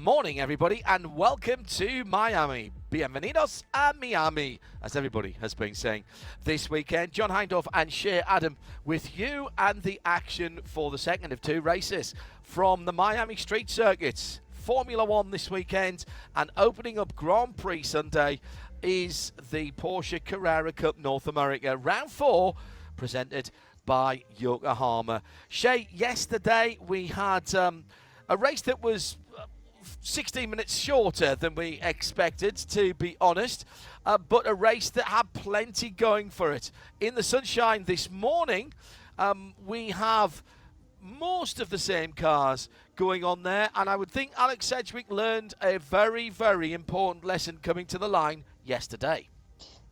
morning, everybody, and welcome to Miami. Bienvenidos a Miami, as everybody has been saying this weekend. John Hindhaugh and Shea Adam with you and the action for the second of two races from the Miami street circuits. Formula One this weekend, and opening up Grand Prix Sunday is the Porsche Carrera Cup North America. Round 4 presented by Yokohama. Shea, yesterday we had a race that was 16 minutes shorter than we expected, to be honest, but a race that had plenty going for it. In the sunshine this morning, we have most of the same cars going on there, and I would think Alex Sedgwick learned a very, very important lesson coming to the line yesterday.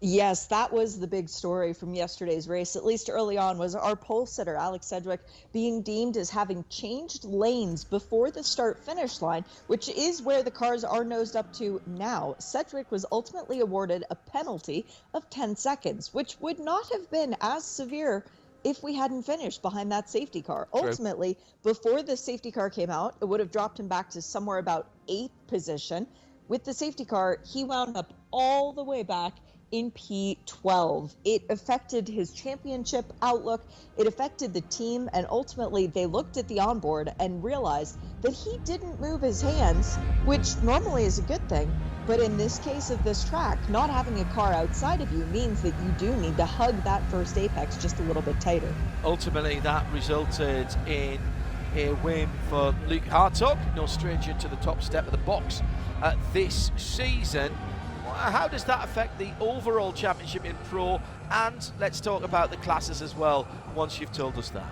Yes, that was the big story from yesterday's race, at least early on, was our pole sitter, Alex Sedgwick, being deemed as having changed lanes before the start-finish line, which is where the cars are nosed up to now. Sedgwick was ultimately awarded a penalty of 10 seconds, which would not have been as severe if we hadn't finished behind that safety car. True. Ultimately, before the safety car came out, it would have dropped him back to somewhere about 8th position. With the safety car, he wound up all the way back in P12. It affected his championship outlook, it affected the team, and ultimately they looked at the onboard and realized that he didn't move his hands, which normally is a good thing. But in this case of this track, not having a car outside of you means that you do need to hug that first apex just a little bit tighter. Ultimately, that resulted in a win for Luke Hartog, no stranger to the top step of the box this season. How does that affect the overall championship in Pro? And let's talk about the classes as well, once you've told us that.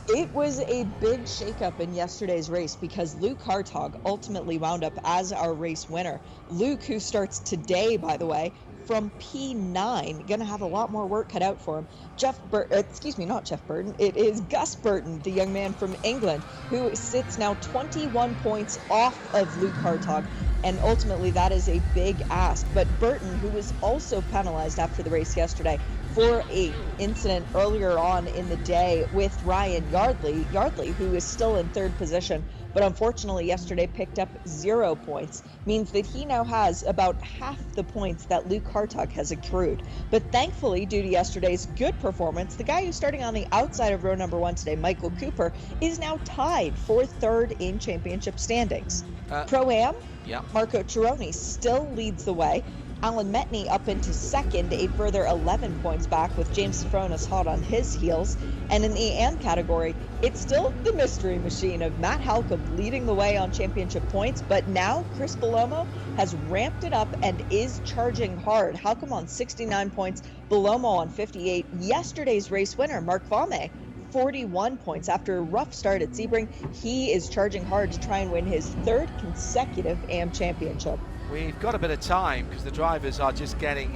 It was a big shakeup in yesterday's race because Luke Hartog ultimately wound up as our race winner. Luke, who starts today, by the way, from P9, going to have a lot more work cut out for him. Not Jeff Burton. It is Gus Burton, the young man from England, who sits now 21 points off of Luke Hartog. And ultimately, that is a big ask. But Burton, who was also penalized after the race yesterday for an incident earlier on in the day with Ryan Yardley, who is still in third position, but unfortunately yesterday picked up 0 points, means that he now has about half the points that Luke Hartog has accrued. But thankfully, due to yesterday's good performance, the guy who's starting on the outside of row number 1 today, Michael Cooper, is now tied for third in championship standings. Pro-Am, yeah. Marco Chironi still leads the way. Alan Metney up into second, a further 11 points back, with James Safronis hot on his heels. And in the AM category, it's still the mystery machine of Matt Halcomb leading the way on championship points, but now Chris Belomo has ramped it up and is charging hard. Halcomb on 69 points, Belomo on 58. Yesterday's race winner, Mark Vame, 41 points. After a rough start at Sebring, he is charging hard to try and win his third consecutive AM championship. We've got a bit of time because the drivers are just getting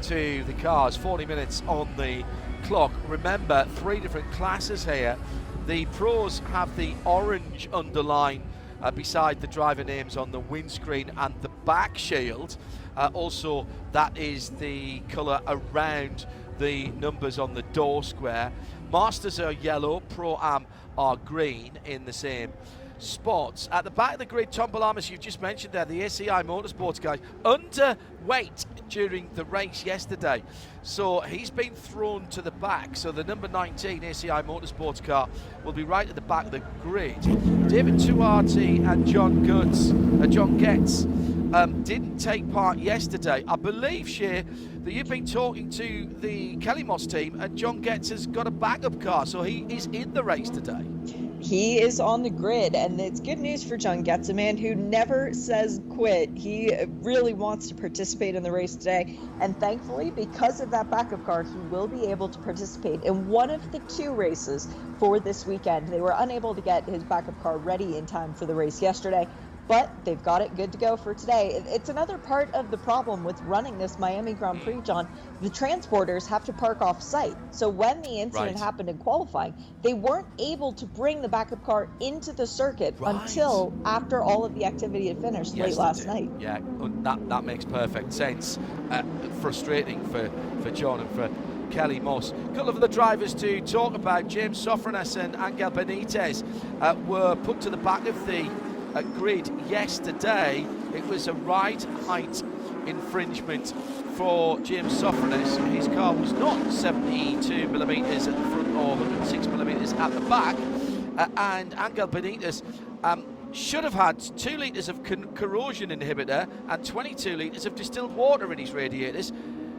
into the cars. 40 minutes on the clock. Remember, 3 different classes here. The pros have the orange underline beside the driver names on the windscreen and the back shield. Also, that is the colour around the numbers on the door square. Masters are yellow, Pro-Am are green in the same spots. At the back of the grid, Tom Balamas, you've just mentioned there, the ACI Motorsports guy, underweight during the race yesterday. So he's been thrown to the back. So the number 19 ACI Motorsports car will be right at the back of the grid. David Tuarty and John Getz didn't take part yesterday. I believe, Shea, that you've been talking to the Kelly Moss team, and John Getz has got a backup car, so he is in the race today. He is on the grid, and it's good news for John Getz, a man who never says quit. He really wants to participate in the race today, and thankfully, because of that backup car, he will be able to participate in one of the 2 races for this weekend. They were unable to get his backup car ready in time for the race yesterday, but they've got it good to go for today. It's another part of the problem with running this Miami Grand Prix, John. The transporters have to park off site. So when the incident happened in qualifying, they weren't able to bring the backup car into the circuit until after all of the activity had finished late last night. Yeah, that makes perfect sense. Frustrating for John and for Kelly Moss. A couple of the drivers to talk about, James Sofronas and Angel Benitez, were put to the back of the grid yesterday. It was a ride height infringement for James Sofranis. His car was not 72 millimetres at the front or 106 millimetres at the back, and Angel Benitez should have had 2 litres of corrosion inhibitor and 22 litres of distilled water in his radiators.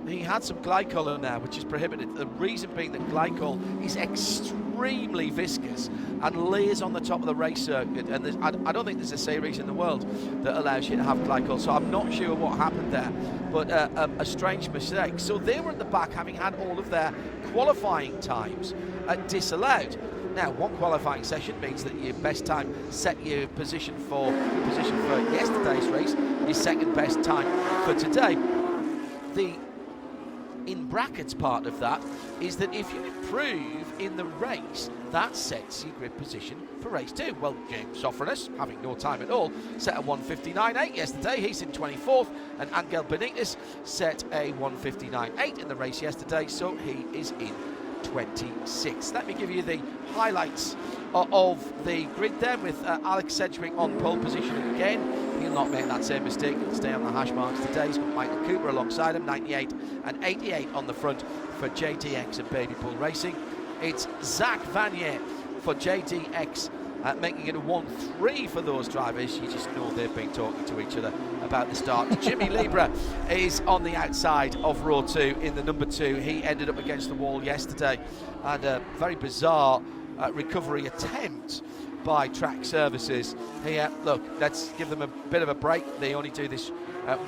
He had some glycol in there, which is prohibited. The reason being that glycol is extremely viscous and layers on the top of the race circuit. And I don't think there's a series in the world that allows you to have glycol. So I'm not sure what happened there, but a strange mistake. So they were at the back, having had all of their qualifying times disallowed. Now, one qualifying session means that your best time set your position for yesterday's race, your second best time for today. The in brackets part of that is that if you improve in the race, that sets your grid position for race 2. Well, James Sofranis, having no time at all, set a 1:59.8 yesterday. He's in 24th, and Angel Benitez set a 1:59.8 in the race yesterday, so he is in 26th. Let me give you the highlights of the grid then, with Alex Sedgwick on pole position again. He'll not make that same mistake. He'll stay on the hash marks today. He's got Michael Cooper alongside him, 98 and 88 on the front for JDX and Baby Bull Racing. It's Zach Vanier for JDX, making it a 1-3 for those drivers. You just know they've been talking to each other about the start. Jimmy Libra is on the outside of row 2 in the number 2. He ended up against the wall yesterday, and a very bizarre recovery attempt by Track Services here. Look, let's give them a bit of a break. They only do this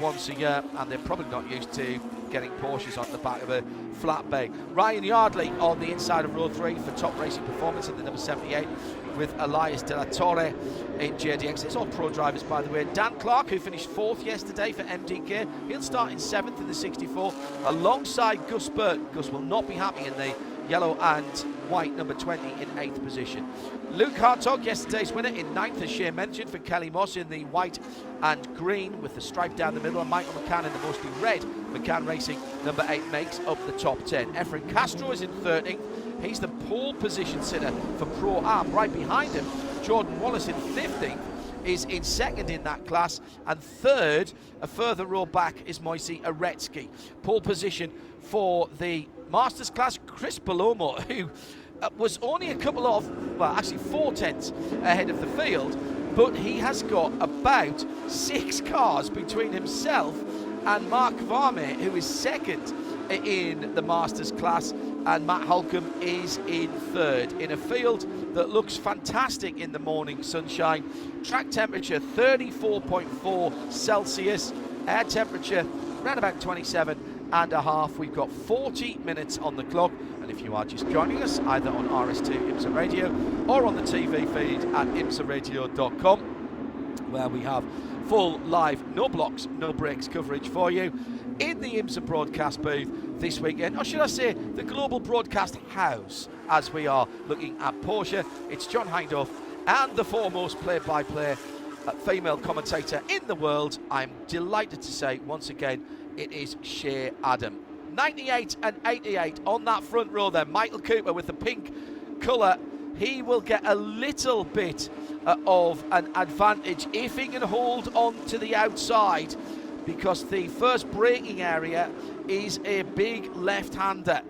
once a year, and they're probably not used to getting Porsches on the back of a flat bay. Ryan Yardley on the inside of row 3 for Top Racing Performance in the number 78, with Elias De La Torre in JDX. It's all pro drivers, by the way. Dan Clark, who finished 4th yesterday for MDK, he'll start in 7th in the 64 alongside Gus Burt. Gus will not be happy in the yellow and white number 20 in 8th position. Luke Hartog, yesterday's winner, in 9th, as Shea mentioned, for Kelly Moss in the white and green with the stripe down the middle, and Michael McCann in the mostly red. McCann Racing number 8 makes up the top 10. Efren Castro is in 13th. He's the pole position sitter for Pro Am. Right behind him, Jordan Wallace in 15th is in 2nd in that class, and 3rd, a further row back, is Moisey Aretsky. Pole position for the Masters class, Chris Palomo, who was only a couple of, well, actually 4 tenths ahead of the field, but he has got about 6 cars between himself and Mark Varmey, who is 2nd in the Masters class, and Matt Holcomb is in 3rd in a field that looks fantastic in the morning sunshine. Track temperature 34.4 Celsius, air temperature around about 27.5. We've got 40 minutes on the clock, and if you are just joining us either on RS2 IMSA Radio or on the TV feed at imsaradio.com, where we have full live, no blocks, no breaks coverage for you in the IMSA broadcast booth this weekend, or should I say the global broadcast house, as we are looking at Porsche. It's John Hindhaugh and the foremost play-by-play female commentator in the world. I'm delighted to say once again it is Shea Adam. 98 and 88 on that front row there. Michael Cooper with the pink colour. He will get a little bit of an advantage if he can hold on to the outside, because the first braking area is a big left-hander.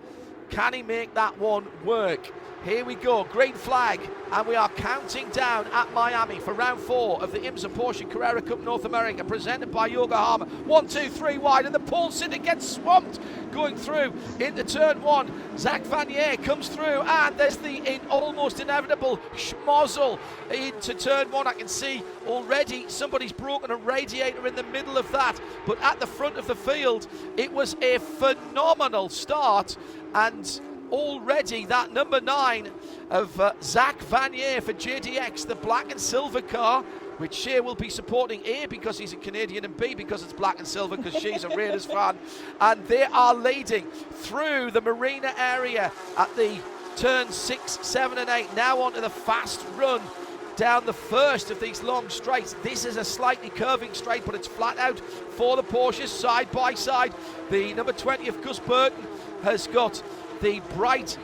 Can he make that one work? Here we go, green flag, and we are counting down at Miami for round 4 of the IMSA Porsche Carrera Cup North America, presented by Yokohama. 1, 2, 3 wide, and the pole sitter gets swamped going through into turn 1. Zach Vanier comes through, and there's the almost inevitable schmozzle into turn 1. I can see already somebody's broken a radiator in the middle of that, but at the front of the field, it was a phenomenal start, and already that number 9 of Zach Vanier for JDX, the black and silver car, which Shea will be supporting, A, because he's a Canadian, and B, because it's black and silver, because she's a Raiders fan. And they are leading through the marina area at the turn 6, 7 and 8, now onto the fast run down the first of these long straights. This is a slightly curving straight, but it's flat out for the Porsches side by side. The number 20 of Gus Burton has got the bright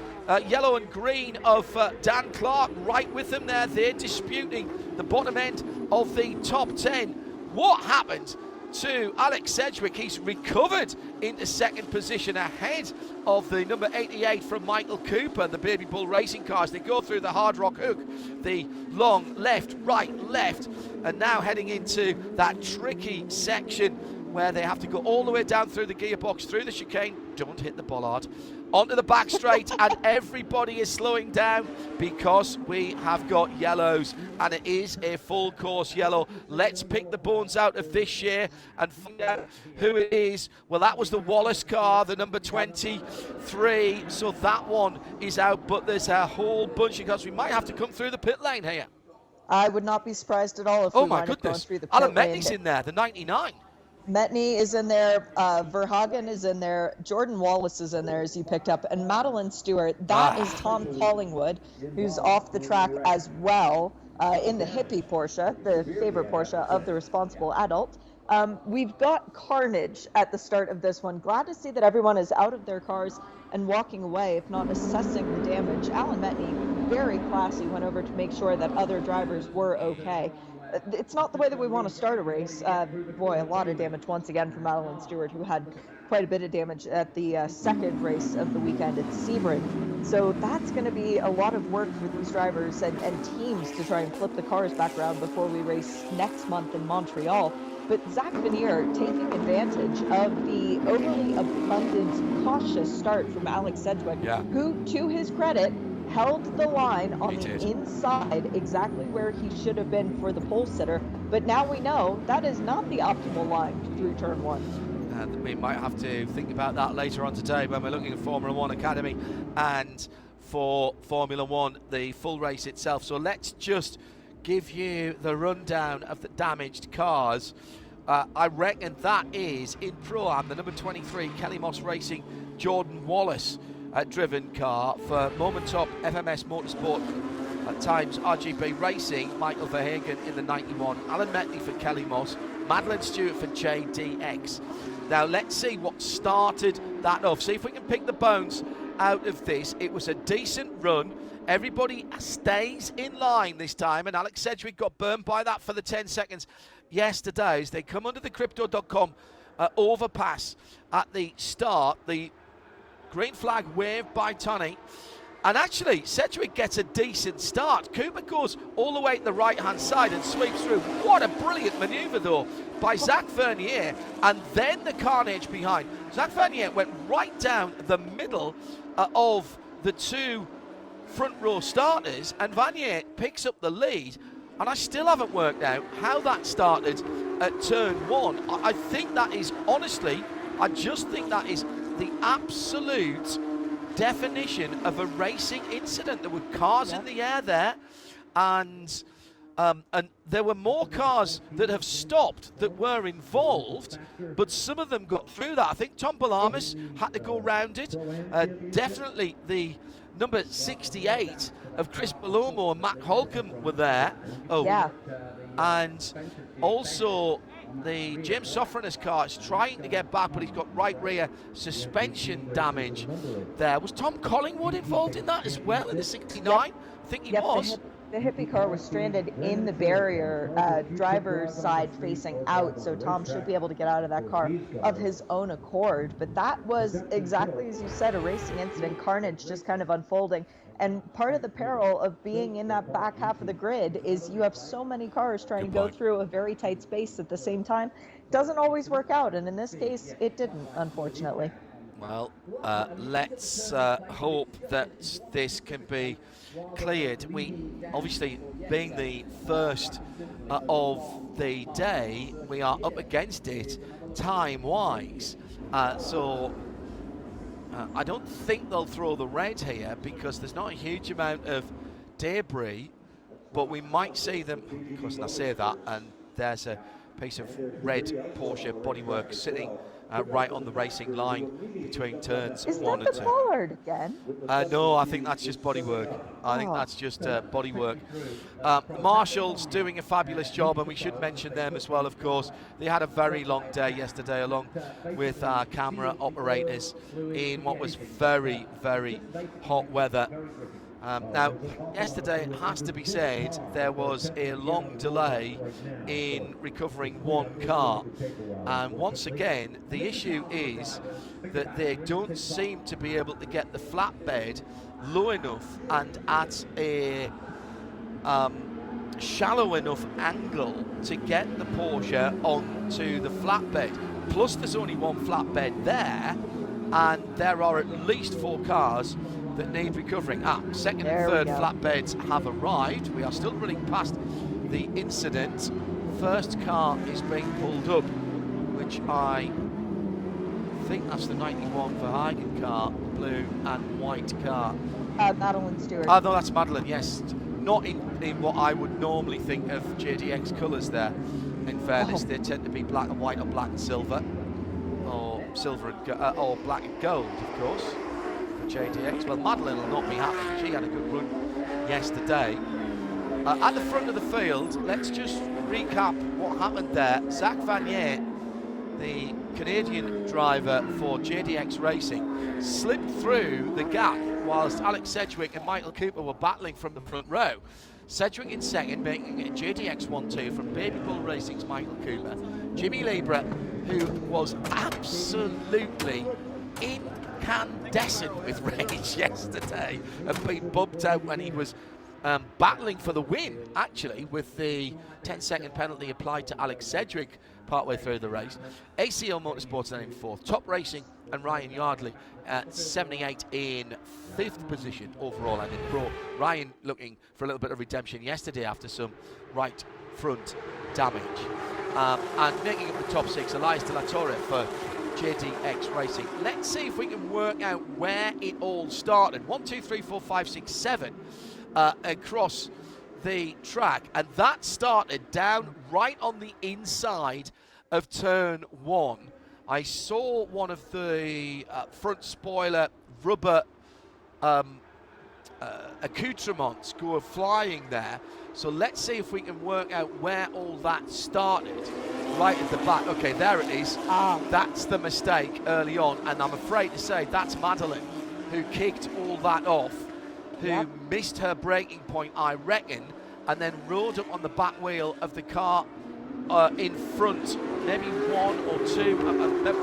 yellow and green of Dan Clark right with them there. They're disputing the bottom end of the top 10. What happened to Alex Sedgwick? He's recovered into second position ahead of the number 88 from Michael Cooper, the Baby Bull Racing cars. They go through the Hard Rock Hook, the long left, right, left, and now heading into that tricky section where they have to go all the way down through the gearbox, through the chicane, don't hit the bollard, onto the back straight, and everybody is slowing down because we have got yellows, and it is a full course yellow. Let's pick the bones out of this year and find out who it is. Well, that was the Wallace car, the number 23, so that one is out, but there's a whole bunch of cars. We might have to come through the pit lane here. I would not be surprised at all if oh we my wind up going goodness, through the pit Alan lane. Metney's in there, the 99. Metney is in there, Verhagen is in there, Jordan Wallace is in there, as you picked up, and Madeline Stewart. That is Tom Collingwood, who's off the track as well, in the hippie Porsche, the favorite Porsche of the responsible adult. We've got carnage at the start of this one. Glad to see that everyone is out of their cars and walking away, if not assessing the damage. Alan Metney, very classy, went over to make sure that other drivers were okay. It's not the way that we want to start a race. Boy, a lot of damage once again from Madeline Stewart, who had quite a bit of damage at the second race of the weekend at Sebring. So that's going to be a lot of work for these drivers and teams to try and flip the cars back around before we race next month in Montreal. But Zach Vanier taking advantage of the overly abundant, cautious start from Alex Sedgwick, who, to his credit, held the line on the inside, exactly where he should have been for the pole sitter. But now we know that is not the optimal line through turn one. And we might have to think about that later on today when we're looking at Formula One Academy and for Formula One, the full race itself. So let's just give you the rundown of the damaged cars. I reckon that is in Pro-Am, the number 23 Kelly Moss Racing Jordan Wallace driven car. For Moment Top FMS Motorsport at times RGB Racing, Michael Verhagen in the 91, Alan Metney for Kelly Moss, Madeline Stewart for JDX. Now let's see what started that off. See if we can pick the bones out of this. It was a decent run. Everybody stays in line this time, and Alex Sedgwick got burned by that for the 10 seconds yesterday as they come under the Crypto.com overpass at the start. The green flag waved by Tunney, and actually Sedgwick gets a decent start. Cooper goes all the way to the right hand side and sweeps through. What a brilliant manoeuvre though by Zach Vernier, and then the carnage behind. Zach Vernier went right down the middle of the two front row starters, and Vernier picks up the lead, and I still haven't worked out how that started at turn one. I think that is, honestly, I just think that is the absolute definition of a racing incident. There were cars in the air there, and there were more cars that have stopped that were involved, but some of them got through that. I think Tom Balamas had to go round it. Definitely the number 68 of Chris Palomo and Matt Holcomb were there. And also the James Sofranis car is trying to get back, but he's got right rear suspension damage there. Was Tom Collingwood involved in that as well in the 69? I think he was. The hippie car was stranded in the barrier, driver's side facing out, so Tom should be able to get out of that car of his own accord. But that was exactly as you said, a racing incident, carnage just kind of unfolding. And part of the peril of being in that back half of the grid is you have so many cars trying to go through a very tight space at the same time. Doesn't always work out, and in this case, it didn't, unfortunately. Well, let's hope that this can be cleared. We, obviously, being the first of the day, we are up against it time-wise. So I don't think they'll throw the red here because there's not a huge amount of debris, but we might see them, of course, and I say that, and there's a piece of red Porsche bodywork sitting right on the racing line between turns Is 1 that and the 2. bollard again? No, I think that's just bodywork. I think that's just bodywork. Marshall's doing a fabulous job, and we should mention them as well, of course. They had a very long day yesterday, along with our camera operators, in what was very, very hot weather. Now, yesterday, it has to be said, there was a long delay in recovering one car. And once again, the issue is that they don't seem to be able to get the flatbed low enough and at a shallow enough angle to get the Porsche onto the flatbed. Plus, there's only one flatbed there, and there are at least 4 cars that need recovering. Second and third flatbeds have arrived. We are still running past the incident. First car is being pulled up, which I think that's the 91 Verhagen car, blue and white car. Madeline Stewart. No, that's Madeline, yes. Not in what I would normally think of JDX colours there. In fairness, they tend to be black and white or black and silver, or silver and or black and gold, of course, for JDX. Well, Madeline will not be happy. She had a good run yesterday. At the front of the field, let's just recap what happened there. Zach Vanier, the Canadian driver for JDX Racing, slipped through the gap whilst Alex Sedgwick and Michael Cooper were battling from the front row. Sedgwick in second, making it JDX 1-2 from Baby Bull Racing's Michael Cooper. Jimmy Libra, who was absolutely incandescent with rage yesterday and being bumped out when he was battling for the win, actually, with the 10-second penalty applied to Alex Sedgwick partway through the race. ACL Motorsports then in 4th. Top Racing and Ryan Yardley at 78 in 5th position overall and in Pro. Ryan looking for a little bit of redemption yesterday after some right front damage. And making up the top 6, Elias De La Torre for JDX Racing. Let's see if we can work out where it all started. 1, 2, 3, 4, 5, 6, 7 across the track, and that started down right on the inside of turn 1. I saw one of the front spoiler rubber accoutrements go flying there. So let's see if we can work out where all that started. Right at the back. Okay, there it is. That's the mistake early on, and I'm afraid to say that's Madeline who kicked all that off, who missed her braking point, I reckon, and then rode up on the back wheel of the car in front, maybe 1 or 2.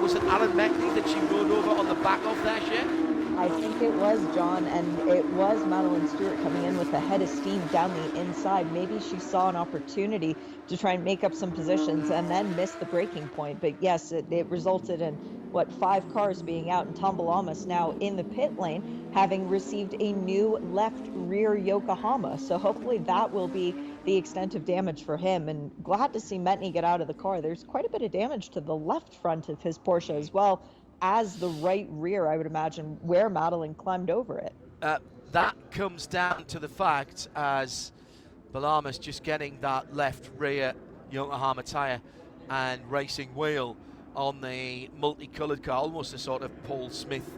Was it Alan Meckley that she rode over on the back of there, Shane? I think it was, John, and it was Madeline Stewart coming in with a head of steam down the inside. Maybe she saw an opportunity to try and make up some positions and then missed the braking point. But yes, it resulted in, 5 cars being out, and Tom Balamas now in the pit lane, having received a new left rear Yokohama. So hopefully that will be the extent of damage for him. And glad to see Metney get out of the car. There's quite a bit of damage to the left front of his Porsche as well as the right rear, I would imagine, where Madeline climbed over it. That comes down to the fact as Balamas just getting that left rear Yokohama tyre and racing wheel on the multicoloured car, almost a sort of Paul Smith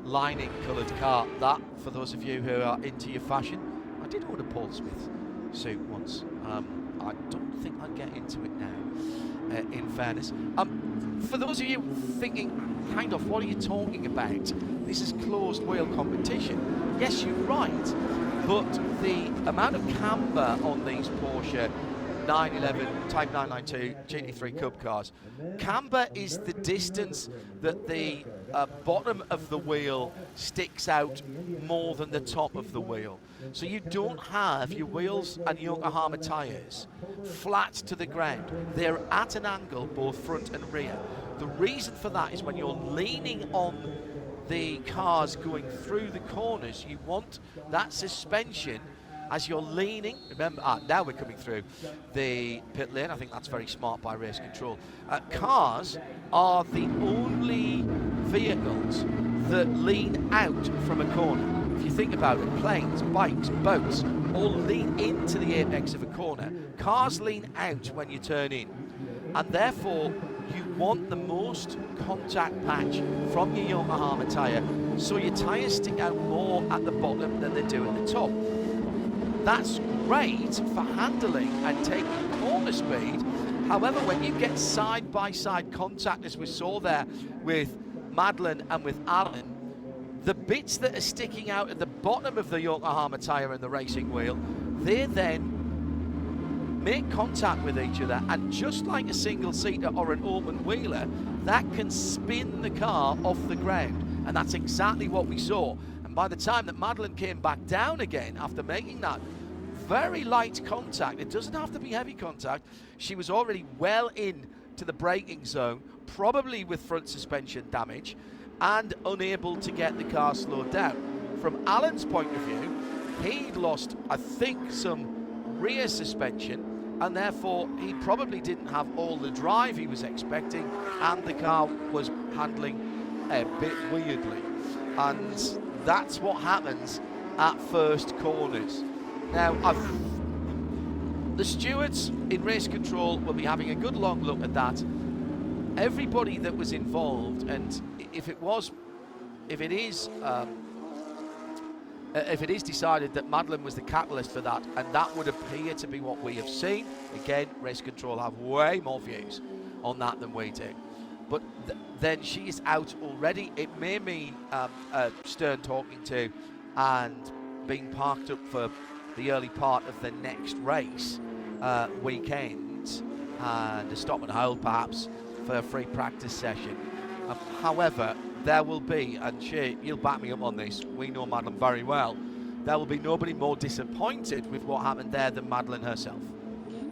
lining coloured car. That, for those of you who are into your fashion, I did own a Paul Smith suit once. I don't think I'd get into it now, in fairness. For those of you thinking, kind of, what are you talking about? This is closed wheel competition. Yes, you're right, but the amount of camber on these Porsche 911 Type 992 GT3 Cup cars, camber is the distance that the bottom of the wheel sticks out more than the top of the wheel. So you don't have your wheels and Yokohama tyres flat to the ground. They're at an angle, both front and rear. The reason for that is when you're leaning on the cars going through the corners, you want that suspension as you're leaning. Remember, now we're coming through the pit lane. I think that's very smart by race control. Cars are the only vehicles that lean out from a corner. If you think about it, planes, bikes, boats all lean into the apex of a corner. Cars lean out when you turn in, and therefore you want the most contact patch from your Yokohama tyre, so your tyres stick out more at the bottom than they do at the top. That's great for handling and taking corner speed. However, when you get side-by-side contact, as we saw there with Madeline and with Alan, the bits that are sticking out at the bottom of the Yokohama tyre and the racing wheel, they then make contact with each other, and just like a single-seater or an open wheeler, that can spin the car off the ground, and that's exactly what we saw. And by the time that Madeline came back down again after making that very light contact, it doesn't have to be heavy contact, she was already well into the braking zone, probably with front suspension damage, and unable to get the car slowed down. From Alan's point of view, he'd lost, I think, some rear suspension, and therefore he probably didn't have all the drive he was expecting, and the car was handling a bit weirdly. And that's what happens at first corners. Now, the stewards in race control will be having a good long look at that. Everybody that was involved, and if it is decided that Madeline was the catalyst for that, and that would appear to be what we have seen, again, race control have way more views on that than we do. But then she is out already. It may mean Stern talking to and being parked up for the early part of the next race weekend, and a stop and hold perhaps for a free practice session. However, there will be, and you'll back me up on this, we know Madeline very well, there will be nobody more disappointed with what happened there than Madeline herself.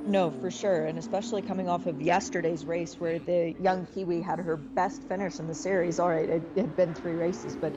No, for sure, and especially coming off of yesterday's race where the young Kiwi had her best finish in the series. All right, it had been 3 races, but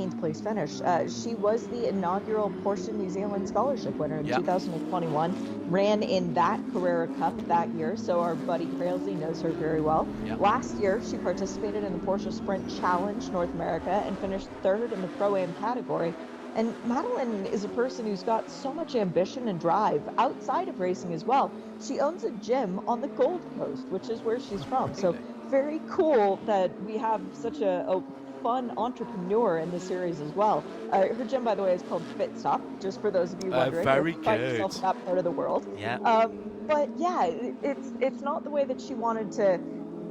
18th place finish. She was the inaugural Porsche New Zealand scholarship winner in 2021, ran in that Carrera Cup that year, so our buddy Crailsey knows her very well. Last year, she participated in the Porsche Sprint Challenge North America and finished 3rd in the Pro-Am category. And Madeline is a person who's got so much ambition and drive outside of racing as well. She owns a gym on the Gold Coast, which is where she's from. So very cool that we have such a fun entrepreneur in the series as well. Her gym, by the way, is called Fit Stop, just for those of you wondering. Very good. Find yourself in that part of the world. Yeah. But yeah, it's not the way that she wanted to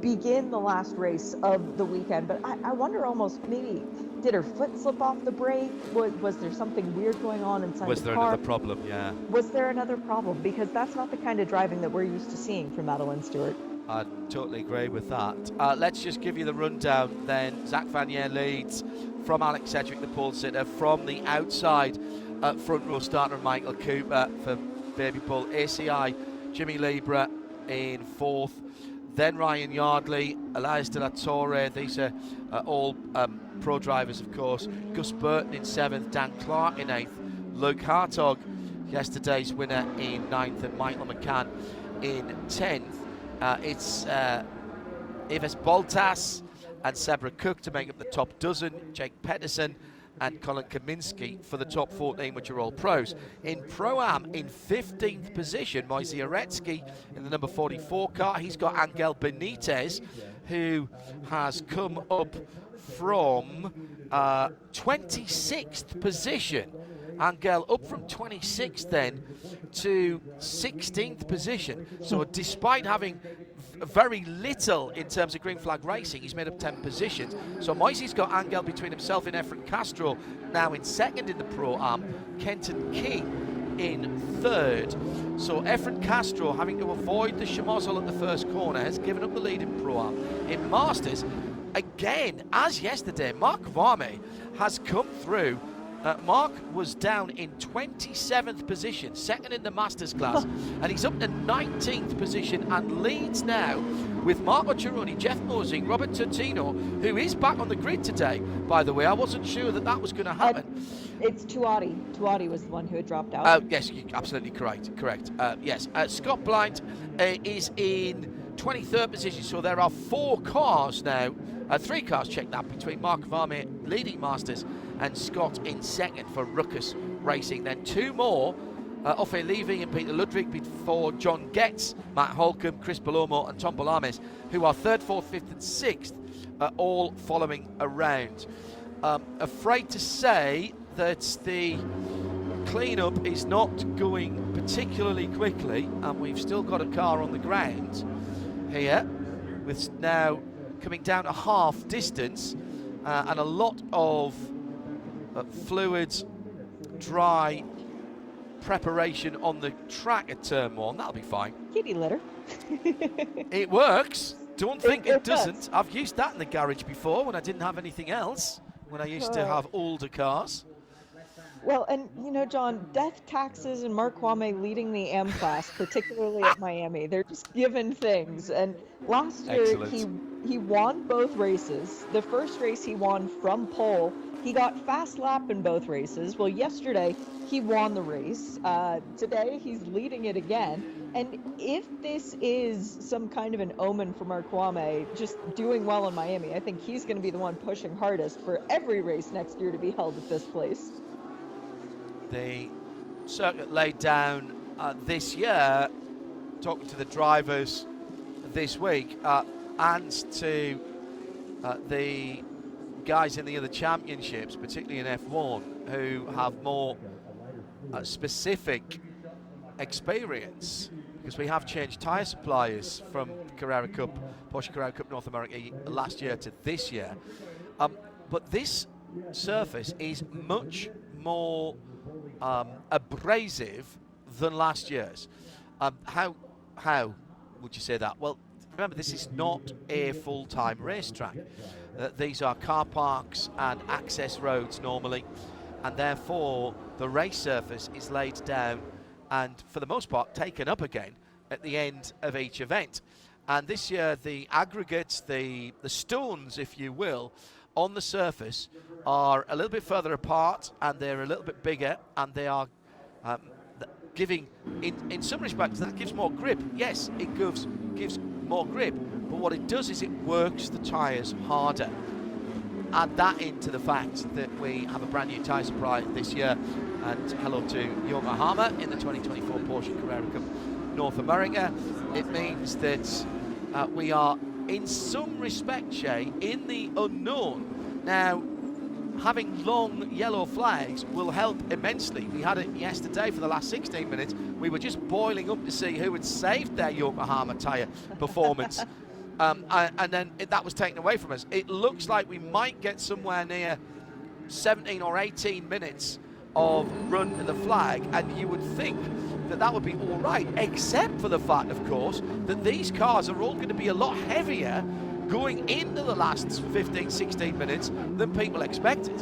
begin the last race of the weekend. But I wonder almost maybe, did her foot slip off the brake? Was there something weird going on inside the car? Was there another problem? Yeah. Was there another problem? Because that's not the kind of driving that we're used to seeing from Madeline Stewart. I totally agree with that. Let's just give you the rundown then. Zach Vanier leads from Alex Sedgwick, the pole sitter. From the outside, front row starter Michael Cooper for Baby Bull. ACI, Jimmy Libra in 4th. Then Ryan Yardley, Elias De La Torre. These are all pro drivers, of course. Gus Burton in 7th, Dan Clark in 8th. Luke Hartog, yesterday's winner, in 9th, and Michael McCann in 10th. It's Yves Boltas and Sabra Cook to make up the top dozen, Jake Pedersen and Colin Kaminsky for the top 14, which are all pros. In Pro-Am, in 15th position, Moisey Aretsky in the number 44 car. He's got Angel Benitez, who has come up from 26th position. Angel up from 26th then to 16th position. So despite having very little in terms of green flag racing, he's made up 10 positions. So Moisey's got Angel between himself and Efren Castro now in 2nd in the Pro-Am. Kenton King in 3rd. So Efren Castro, having to avoid the schmozzle at the first corner, has given up the lead in Pro-Am. In Masters, again, as yesterday, Mark Varme has come through. Mark was down in 27th position, 2nd in the Masters class, and he's up to 19th position and leads now with Marco Cironi, Jeff Mosing, Robert Turtino, who is back on the grid today, by the way. I wasn't sure that was going to happen. It's Tuati. Tuati was the one who had dropped out. Oh, yes, you're absolutely correct. Yes, Scott Blind is in 23rd position, so there are 4 cars now, 3 cars checked out between Mark Varme leading Masters and Scott in 2nd for Ruckus Racing. Then 2 more Offe Levy and Peter Ludwig before John Getz, Matt Holcomb, Chris Palomo and Tom Bolames, who are 3rd, 4th, 5th and 6th, all following around. Afraid to say that the clean-up is not going particularly quickly, and we've still got a car on the ground here, with now coming down a half distance, and a lot of fluids, dry preparation on the track at turn 1. That'll be fine. Kitty litter. It works. Don't think it does. doesn't. I've used that in the garage before when I didn't have anything else, when I used to have older cars. Well, and you know, John, death taxes and Mark Kwame leading the AM class, particularly at Miami, they're just given things. And last year he won both races. The first race he won from pole. He got fast lap in both races. Well, yesterday he won the race. Today he's leading it again. And if this is some kind of an omen for Mark Kwame just doing well in Miami, I think he's going to be the one pushing hardest for every race next year to be held at this place. The circuit laid down this year, talking to the drivers this week, and to the guys in the other championships, particularly in F1, who have more specific experience, because we have changed tyre suppliers from Carrera Cup, Porsche Carrera Cup North America last year to this year. But this surface is much more abrasive than last year's. How would you say that? Well, remember, this is not a full-time racetrack. These are car parks and access roads normally, and therefore the race surface is laid down and for the most part taken up again at the end of each event. And this year the aggregates, the stones, if you will, on the surface are a little bit further apart, and they're a little bit bigger, and they are giving, in some respects, that gives more grip. Yes, it gives more grip, but what it does is it works the tyres harder. Add that into the fact that we have a brand new tyre supply this year, and hello to Yokohama in the 2024 Porsche Carrera Cup North America. It means that we are, in some respect, Shay, in the unknown. Now, having long yellow flags will help immensely. We had it yesterday for the last 16 minutes. We were just boiling up to see who had saved their Yokohama tyre performance. And then that was taken away from us. It looks like we might get somewhere near 17 or 18 minutes of run to the flag, and you would think that that would be all right, except for the fact, of course, that these cars are all going to be a lot heavier going into the last 15, 16 minutes than people expected.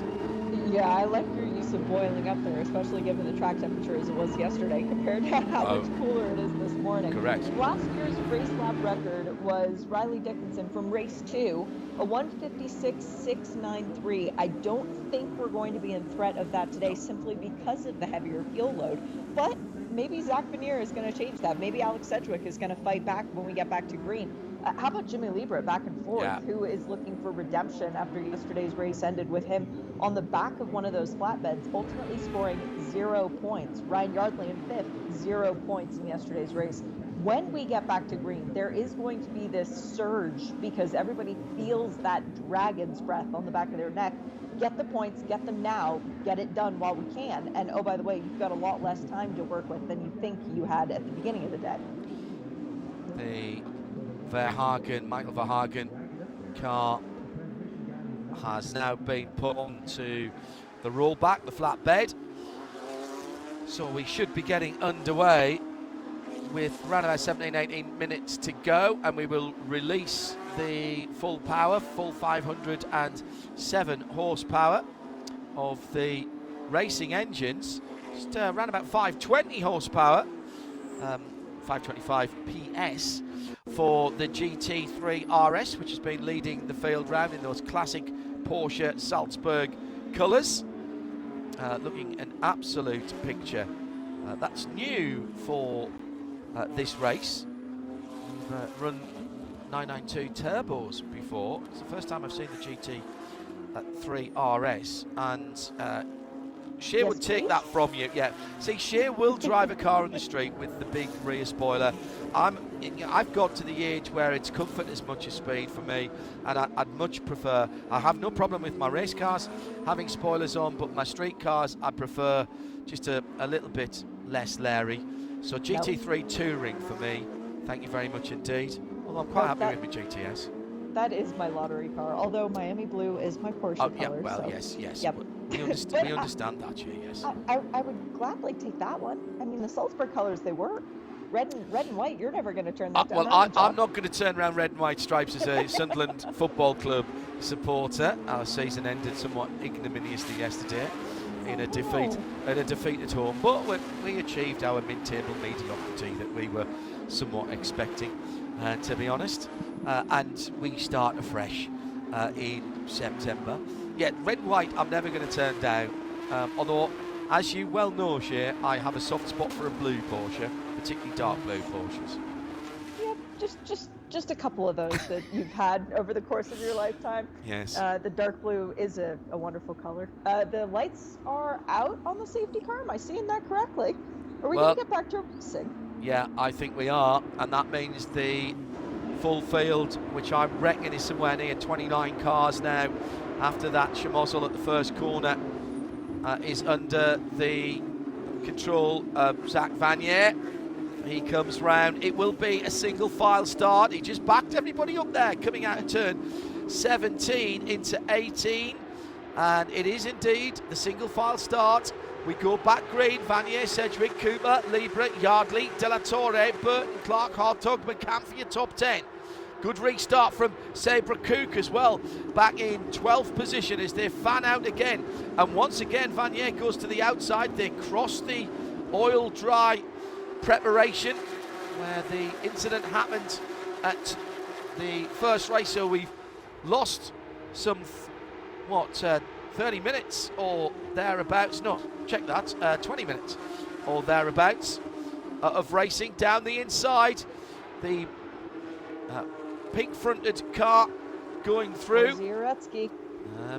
Yeah, I like your use of boiling up there, especially given the track temperature as it was yesterday compared to how much cooler it is this morning. Correct. Last year's race lap record was Riley Dickinson from race 2, a 156.693. I don't think we're going to be in threat of that today simply because of the heavier fuel load. But maybe Zach Vanier is going to change that. Maybe Alex Sedgwick is going to fight back when we get back to green. How about Jimmy Liebert back and forth, who is looking for redemption after yesterday's race ended with him on the back of one of those flatbeds, ultimately scoring 0 points. Ryan Yardley in 5th, 0 points in yesterday's race. When we get back to green, there is going to be this surge because everybody feels that dragon's breath on the back of their neck. Get the points, get them now, get it done while we can. And oh, by the way, you've got a lot less time to work with than you think you had at the beginning of the day. Michael Verhagen car has now been put onto the rollback, the flatbed. So we should be getting underway with around about 17, 18 minutes to go, and we will release the full power, full 507 horsepower of the racing engines, just around about 520 horsepower, 525 PS for the GT3 RS, which has been leading the field round in those classic Porsche Salzburg colours. Looking an absolute picture. That's new for this race. We've run 992 turbos before. It's the first time I've seen the GT3 RS, and Shea Yes, would take please. that from you. Yeah. See, Shea will drive a car in the street with the big rear spoiler. I've got to the age where it's comfort as much as speed for me, and I'd much prefer. I have no problem with my race cars having spoilers on, but my street cars I prefer just a little bit less Larry. So GT3 Touring for me. Thank you very much indeed. Well, I'm quite happy with my GTS. That is my lottery car, although Miami Blue is my Porsche color. Well, so. yes. Yep. We understand that, Shea, yes. I would gladly take that one. I mean, the Salzburg colors, they work. Red and white, you're never going to turn that down. Well, I'm not going to turn around red and white stripes as a Sunderland Football Club supporter. Our season ended somewhat ignominiously yesterday in a defeat at home, but we achieved our mid-table mediocrity that we were somewhat expecting, to be honest. And we start afresh in September. Yeah, red and white I'm never going to turn down, although, as you well know, Shea, I have a soft spot for a blue Porsche, particularly dark blue Porsches. Yeah, just a couple of those that you've had over the course of your lifetime. Yes. The dark blue is a wonderful color. The lights are out on the safety car. Am I seeing that correctly? Are we going to get back to racing? Yeah, I think we are, and that means the full field, which I reckon is somewhere near 29 cars now, after that schmozzle at the first corner, is under the control of Zach Vanier. He comes round. It will be a single file start. He just backed everybody up there, coming out of turn 17 into 18. And it is indeed the single file start. We go back green. Vanier, Sedgwick, Cooper, Libra, Yardley, De La Torre, Burton, Clark, Hartog, McCann for your top 10. Good restart from Sabra Cook as well, back in 12th position as they fan out again. And once again, Vanier goes to the outside. They cross the oil dry preparation where the incident happened at the first race. So we've lost some, 30 minutes or thereabouts. No, check that, 20 minutes or thereabouts of racing down the inside. The pink-fronted car going through.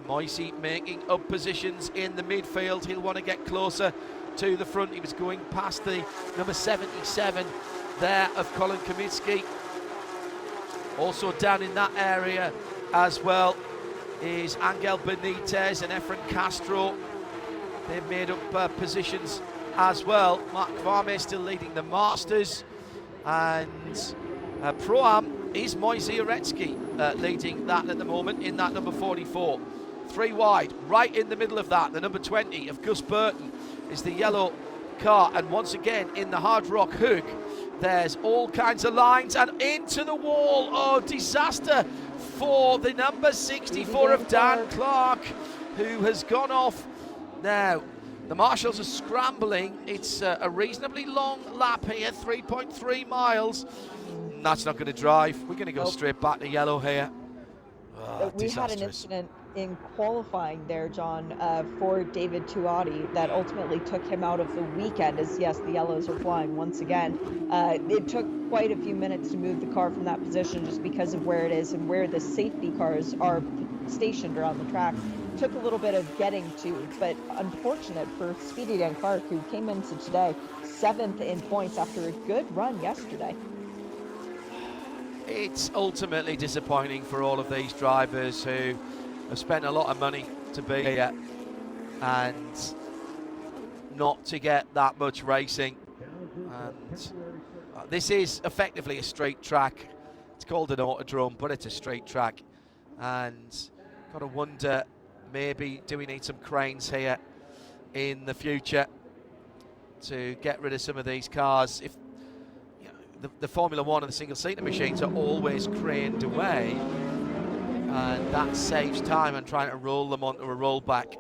Moisey making up positions in the midfield. He'll want to get closer to the front. He was going past the number 77 there of Colin Kamitsky. Also down in that area as well is Angel Benitez and Efren Castro. They've made up positions as well. Mark Kvarme still leading the Masters, and Pro-Am is Moisey Uretsky leading that at the moment in that number 44. 3 wide, right in the middle of that, the number 20 of Gus Burton is the yellow car, and once again in the Hard Rock Hook there's all kinds of lines and into the wall. Oh, disaster for the number 64 of Dan Clark, who has gone off. Now the marshals are scrambling. It's a reasonably long lap here, 3.3 miles. That's not going to drive. We're going to go straight back to yellow here. Oh, we had an incident in qualifying there, John, for David Tuati that ultimately took him out of the weekend, as yes, the yellows are flying once again. It took quite a few minutes to move the car from that position just because of where it is and where the safety cars are stationed around the track. Took a little bit of getting to, but unfortunate for Speedy Dan Clark, who came into today 7th in points after a good run yesterday. It's ultimately disappointing for all of these drivers who have spent a lot of money to be here and not to get that much racing. And this is effectively a straight track. It's called an autodrome, but it's a straight track. And got to wonder, maybe do we need some cranes here in the future to get rid of some of these cars? If the Formula One and the single-seater machines are always craned away, and that saves time and trying to roll them onto a rollback.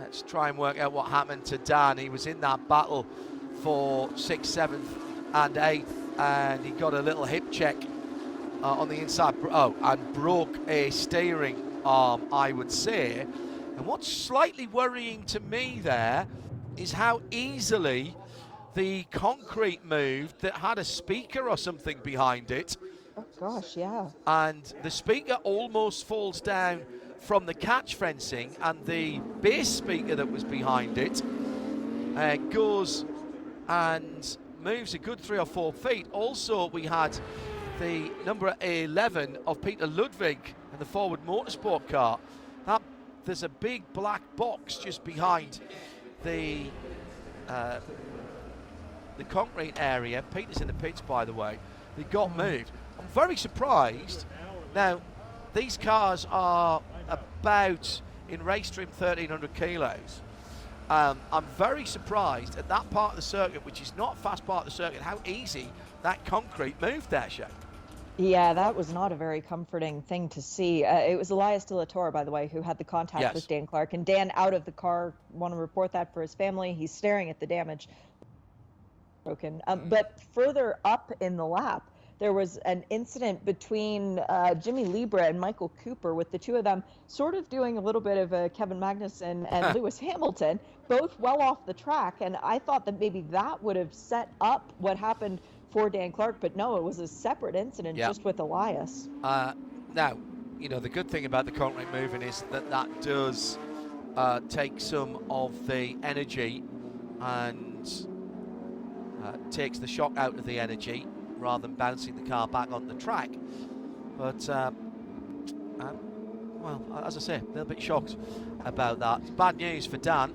Let's try and work out what happened to Dan. He was in that battle for 6th, 7th and 8th, and he got a little hip check on the inside, and broke a steering arm, I would say. And what's slightly worrying to me there is how easily the concrete moved that had a speaker or something behind it. Oh gosh, yeah. And the speaker almost falls down from the catch fencing, and the bass speaker that was behind it goes and moves a good 3 or 4 feet. Also, we had the number 11 of Peter Ludwig in the forward motorsport car. There's a big black box just behind the concrete area. Peter's in the pits, by the way. They got moved. I'm very surprised. Now, these cars are about, in race trim, 1,300 kilos. I'm very surprised at that part of the circuit, which is not a fast part of the circuit, how easy that concrete moved there, Shay. Yeah, that was not a very comforting thing to see. It was Elias De La Torre, by the way, who had the contact with Dan Clark. And Dan, out of the car, want to report that for his family. He's staring at the damage. Broken. But further up in the lap, there was an incident between Jimmy Libra and Michael Cooper, with the two of them sort of doing a little bit of a Kevin Magnussen and Lewis Hamilton, both well off the track. And I thought that maybe that would have set up what happened for Dan Clark, but no, it was a separate incident just with Elias. Now, you know, the good thing about the concrete moving is that that does take some of the energy and takes the shock out of the energy rather than bouncing the car back on the track. But, well, as I say, a little bit shocked about that. It's bad news for Dan,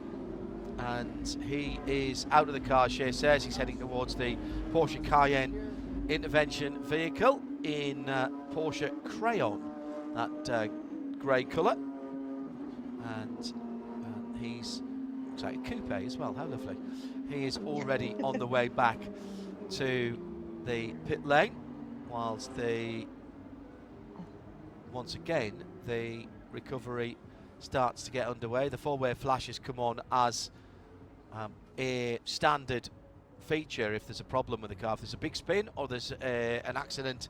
and he is out of the car. Shea says he's heading towards the Porsche Cayenne intervention vehicle in Porsche Crayon, that grey colour. And he's, looks like a coupe as well, how lovely. He is already on the way back to the pit lane, whilst once again the recovery starts to get underway. The four-way flashes come on as a standard feature if there's a problem with the car. If there's a big spin or there's an accident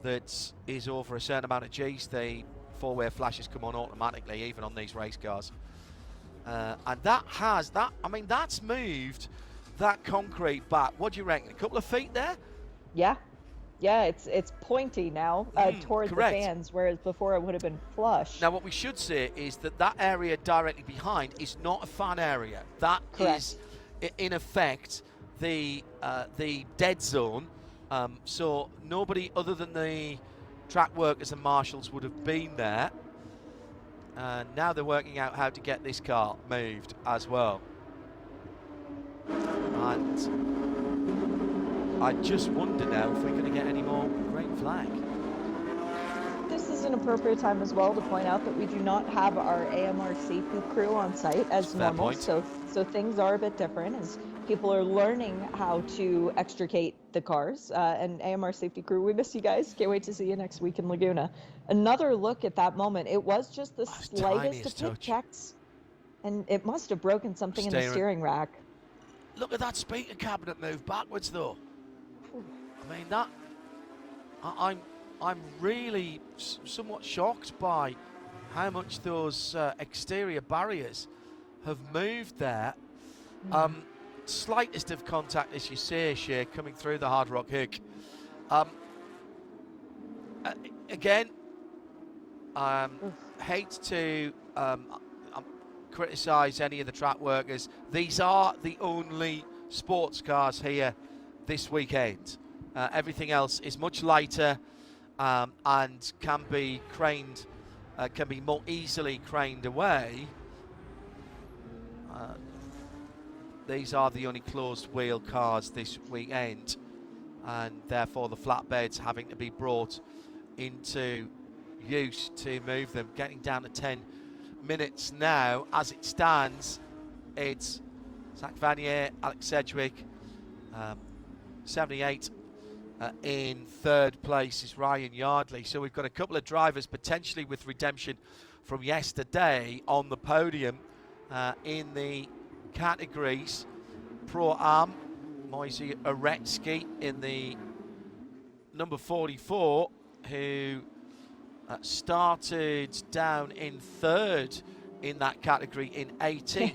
that is over a certain amount of G's, the four-way flashes come on automatically, even on these race cars. And that's moved that concrete back. What do you reckon? A couple of feet there? Yeah, it's pointy now towards the fans, whereas before it would have been flush. Now, what we should say is that area directly behind is not a fan area. That is, in effect, the dead zone. So nobody other than the track workers and marshals would have been there. And now they're working out how to get this car moved as well. And I just wonder now if we're going to get any more green flag. This is an appropriate time as well to point out that we do not have our AMR safety crew on site as normal. So things are a bit different as people are learning how to extricate the cars. And AMR safety crew, we miss you guys. Can't wait to see you next week in Laguna. Another look at that moment. It was just the slightest of pit checks, and it must have broken something in the steering rack. Look at that speaker cabinet move backwards, though. I mean, that I'm really somewhat shocked by how much those exterior barriers have moved there. Slightest of contact, as you say, Shea, coming through the Hard Rock hook. Again, hate to criticise any of the track workers. These are the only sports cars here this weekend. Everything else is much lighter and can be craned, can be more easily craned away. These are the only closed wheel cars this weekend, and therefore the flatbeds having to be brought into use to move them. Getting down to 10 minutes now. As it stands, it's Zach Vanier, Alex Sedgwick, 78 in third place is Ryan Yardley. So we've got a couple of drivers potentially with redemption from yesterday on the podium in the categories. Pro-Am, Moise Uretsky in the number 44, who started down in third in that category in 18th.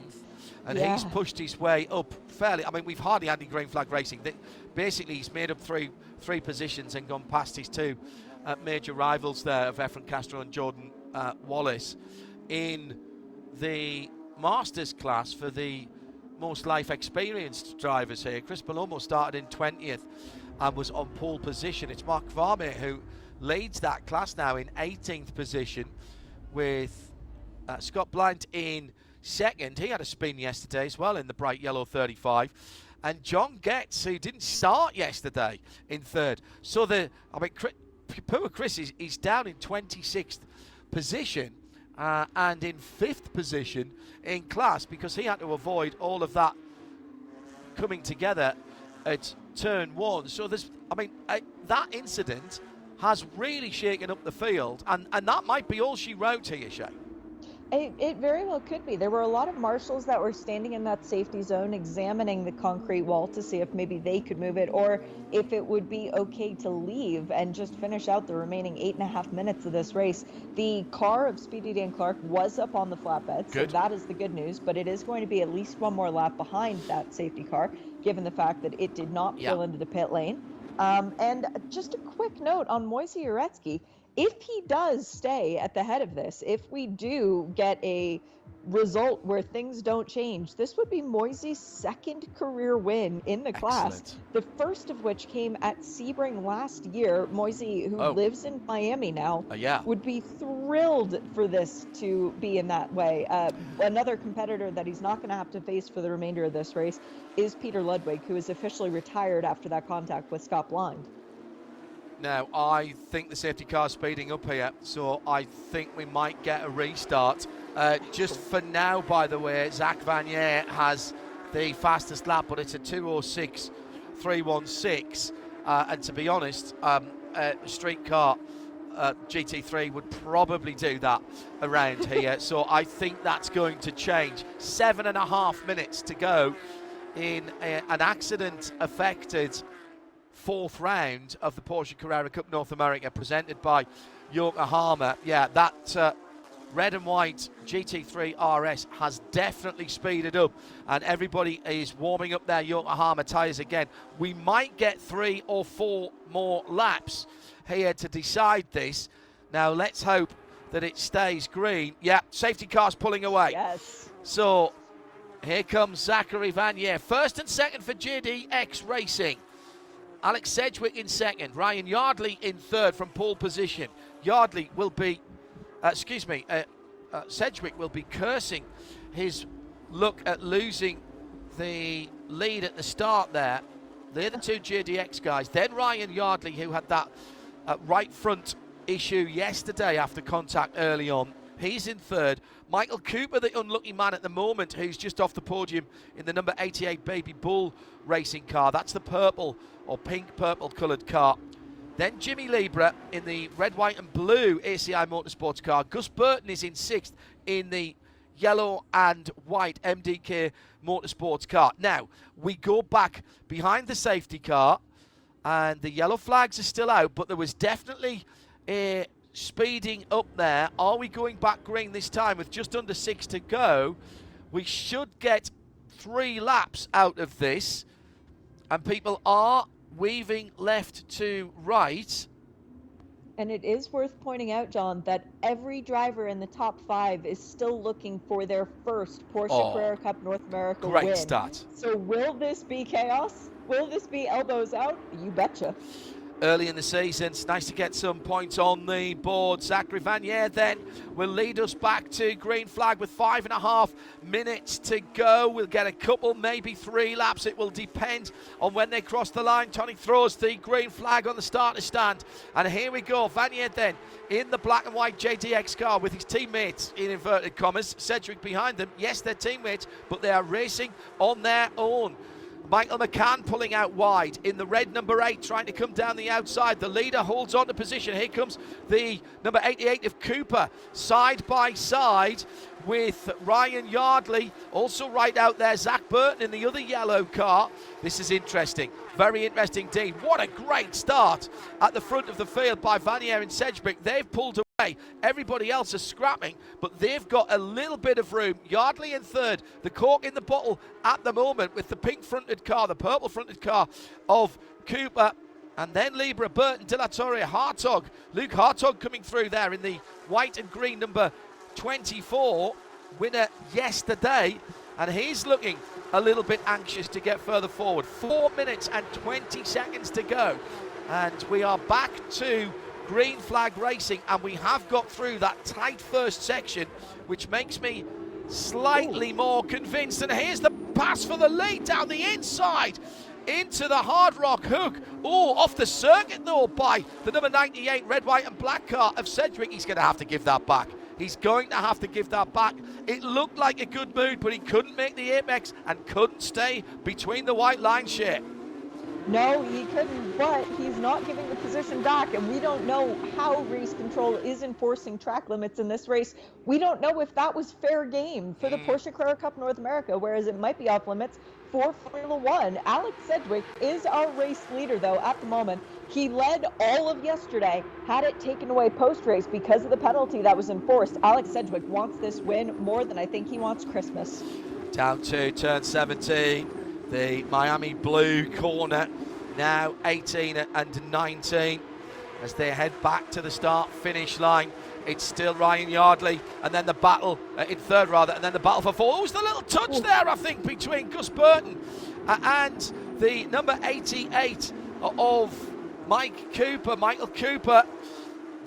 And he's pushed his way up fairly. I mean, we've hardly had any green flag racing. Basically, he's made up three positions and gone past his two major rivals there of Efren Castro and Jordan Wallace in the Masters class for the most life experienced drivers here. Chris Palomo started in 20th and was on pole position. It's Mark Varmey who leads that class now in 18th position, with Scott Blount in second. He had a spin yesterday as well in the bright yellow 35. And John Getz, who didn't start yesterday, in third. So poor Chris is down in 26th position and in 5th position in class, because he had to avoid all of that coming together at turn 1. So that incident has really shaken up the field, and that might be all she wrote here, Shay. It very well could be. There were a lot of marshals that were standing in that safety zone examining the concrete wall to see if maybe they could move it, or if it would be okay to leave and just finish out the remaining 8.5 minutes of this race. The car of Speedy Dan Clark was up on the flatbed, so that is the good news, but it is going to be at least one more lap behind that safety car, given the fact that it did not pull into the pit lane. And just a quick note on Moise Uretsky. If he does stay at the head of this, if we do get a result where things don't change, this would be Moise's second career win in the class. The first of which came at Sebring last year. Moise, who lives in Miami now, would be thrilled for this to be in that way. Another competitor that he's not going to have to face for the remainder of this race is Peter Ludwig, who is officially retired after that contact with Scott Blind. Now, I think the safety car is speeding up here, so I think we might get a restart. Just for now, by the way, Zach Vanier has the fastest lap, but it's a 2:06.316. And to be honest, a street car GT3 would probably do that around here. So I think that's going to change. 7.5 minutes to go in an accident-affected 4th round of the Porsche Carrera Cup North America, presented by Yokohama. Yeah, that red and white GT3 RS has definitely speeded up, and everybody is warming up their Yokohama tyres again. We might get 3 or 4 more laps here to decide this. Now, let's hope that it stays green. Yeah, safety car's pulling away. Yes. So here comes Zachary Vanier. First and second for JDX Racing. Alex Sedgwick in second, Ryan Yardley in third from pole position. Yardley will be, Sedgwick will be cursing his luck at losing the lead at the start there. They're the 2 JDX guys. Then Ryan Yardley, who had that right front issue yesterday after contact early on. He's in third. Michael Cooper, the unlucky man at the moment, who's just off the podium in the number 88 Baby Bull racing car. That's the purple or pink purple coloured car. Then Jimmy Libra in the red, white and blue ACI Motorsports car. Gus Burton is in 6th in the yellow and white MDK Motorsports car. Now, we go back behind the safety car, and the yellow flags are still out, but there was definitely a speeding up there. Are we going back green this time with just under 6 to go? We should get 3 laps out of this, and people are weaving left to right. And it is worth pointing out, John, that every driver in the top 5 is still looking for their first Porsche Carrera Cup North America win. Great start. So will this be chaos? Will this be elbows out? You betcha. Early in the season, it's nice to get some points on the board. Zachary Vanier then will lead us back to green flag with 5.5 minutes to go. We'll get a couple, maybe 3 laps. It will depend on when they cross the line. Tony throws the green flag on the starter stand. And here we go. Vanier then in the black and white JDX car with his teammates, in inverted commas. Sedgwick behind them. Yes, they're teammates, but they are racing on their own. Michael McCann pulling out wide in the red number 8, trying to come down the outside. The leader holds on to position. Here comes the number 88 of Cooper, side by side with Ryan Yardley. Also right out there, Zach Burton in the other yellow car. This is interesting. Very interesting indeed. What a great start at the front of the field by Vanier and Sedgwick. They've pulled away. Everybody else is scrapping, but they've got a little bit of room. Yardley in third, the cork in the bottle at the moment with the pink fronted car, the purple fronted car of Cooper And then Libra, Burton, De La Torre, Hartog. Luke Hartog coming through there in the white and green number 24. Winner yesterday. And he's looking a little bit anxious to get further forward. 4 minutes and 20 seconds to go. And we are back to green flag racing. And we have got through that tight first section, which makes me slightly more convinced. And here's the pass for the lead down the inside into the Hard Rock hook. Oh, off the circuit though by the number 98 red, white and black car of Sedgwick. He's going to have to give that back. He's going to have to give that back. It looked like a good move, but he couldn't make the apex and couldn't stay between the white lines, Shea. No, he couldn't, but he's not giving the position back, and we don't know how race control is enforcing track limits in this race. We don't know if that was fair game for the Porsche Carrera Cup North America, whereas it might be off limits for Formula One. Alex Sedgwick is our race leader, though, at the moment. He led all of yesterday, had it taken away post-race because of the penalty that was enforced. Alex Sedgwick wants this win more than I think he wants Christmas. Down to turn 17, the Miami blue corner, now 18 and 19 as they head back to the start-finish line. It's still Ryan Yardley, and then the battle in third, rather, and then the battle for fourth. Oh, it was the little touch there, I think, between Gus Burton and the number 88 of Michael Cooper.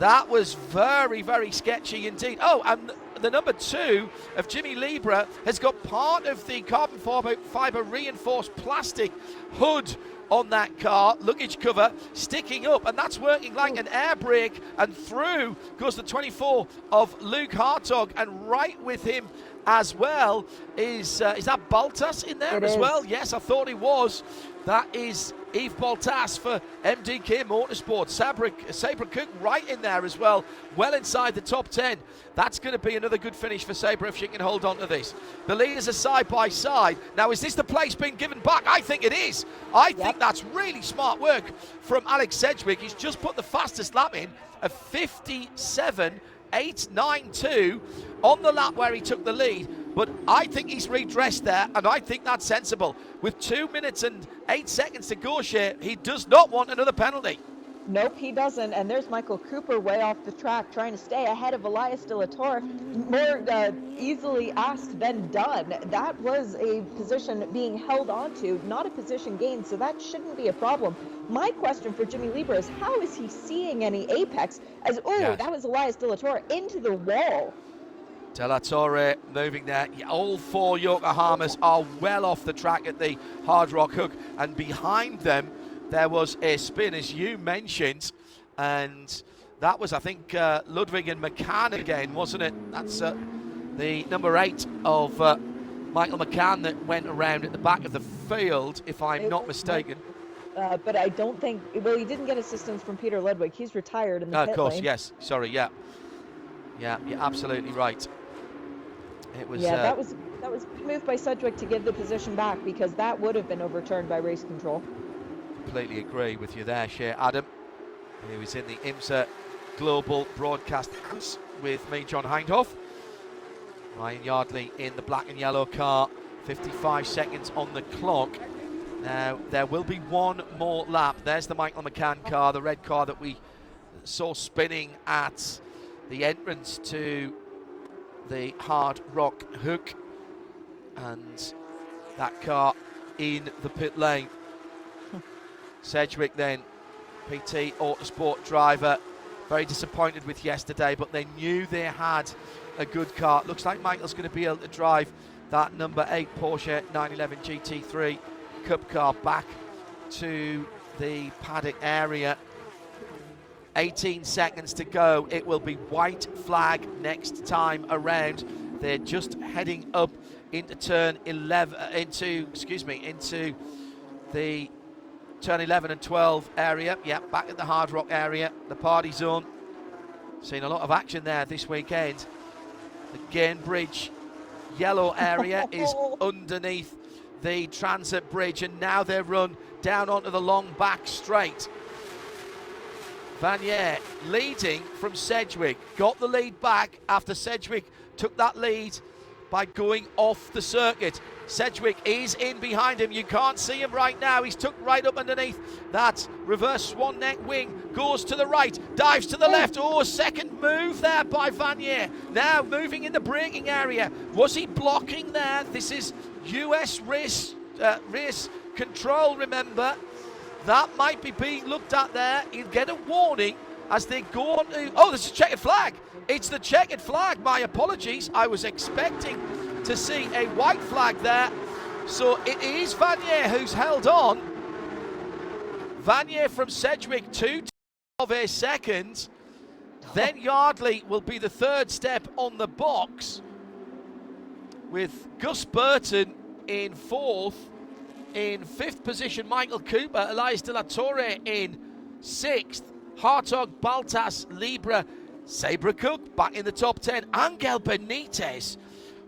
That was very, very sketchy indeed. Oh, and the number 2 of Jimmy Libra has got part of the carbon fibre reinforced plastic hood on that car, luggage cover sticking up, and that's working like an air brake, and through goes the 24 of Luke Hartog, and right with him as well is that Baltas in there as well? Yes, I thought he was. That is Yves Baltas for MDK Motorsport. Sabre Cook right in there as well, well inside the top 10. That's going to be another good finish for Sabre if she can hold on to this. The leaders are side by side. Now, is this the place being given back? I think it is. I think that's really smart work from Alex Sedgwick. He's just put the fastest lap in of 57.892 on the lap where he took the lead. But I think he's redressed there, and I think that's sensible. With 2 minutes and 8 seconds to go, Shea, he does not want another penalty. Nope, he doesn't. And there's Michael Cooper way off the track trying to stay ahead of Elias De La Torre. More easily asked than done. That was a position being held onto, not a position gained, so that shouldn't be a problem. My question for Jimmy Libra is, how is he seeing any apex? That was Elias De La Torre into the wall. De La Torre moving there. All 4 Yokohamas are well off the track at the Hard Rock hook, and behind them there was a spin, as you mentioned, and that was, I think, Ludwig and McCann again, wasn't it? That's the number 8 of Michael McCann that went around at the back of the field, if I'm not mistaken. But I don't think, well, he didn't get assistance from Peter Ludwig. He's retired in the pit of course, lane. yes. Sorry, yeah. Yeah, you're absolutely right. It was. Yeah, that was moved by Sedgwick to give the position back, because that would have been overturned by race control. Completely agree with you there, Shea Adam, who is in the IMSA Global Broadcast House with me, John Hindhoff. Ryan Yardley in the black and yellow car, 55 seconds on the clock. Now, there will be one more lap. There's the Michael McCann car, the red car that we saw spinning at the entrance to the Hard Rock hook, and that car in the pit lane. Sedgwick then, PT Autosport driver, very disappointed with yesterday, but they knew they had a good car. Looks like Michael's going to be able to drive that number 8 Porsche 911 GT3 Cup car back to the paddock area. 18 seconds to go. It will be white flag next time around. They're just heading up into turn 11, into the turn 11 and 12 area. Yeah, back at the Hard Rock area, the party zone. Seen a lot of action there this weekend. The Gainbridge yellow area is underneath the transit bridge, and now they run down onto the long back straight. Vanier leading from Sedgwick, got the lead back after Sedgwick took that lead by going off the circuit. Sedgwick is in behind him. You can't see him right now. He's tucked right up underneath that reverse swan neck wing. Goes to the right, dives to the left. Oh, second move there by Vanier. Now moving in the braking area. Was he blocking there? This is US race control, remember. That might be being looked at there. He'll get a warning as they go on to... Oh, there's a checkered flag. It's the checkered flag. My apologies. I was expecting to see a white flag there. So it is Vanier who's held on. Vanier from Sedgwick, 2 of a second. Then Yardley will be the third step on the box, with Gus Burton in fourth. In fifth position, Michael Cooper, Elias De La Torre in sixth. Hartog, Baltas, Libra, Sabra Cook back in the top 10. Angel Benitez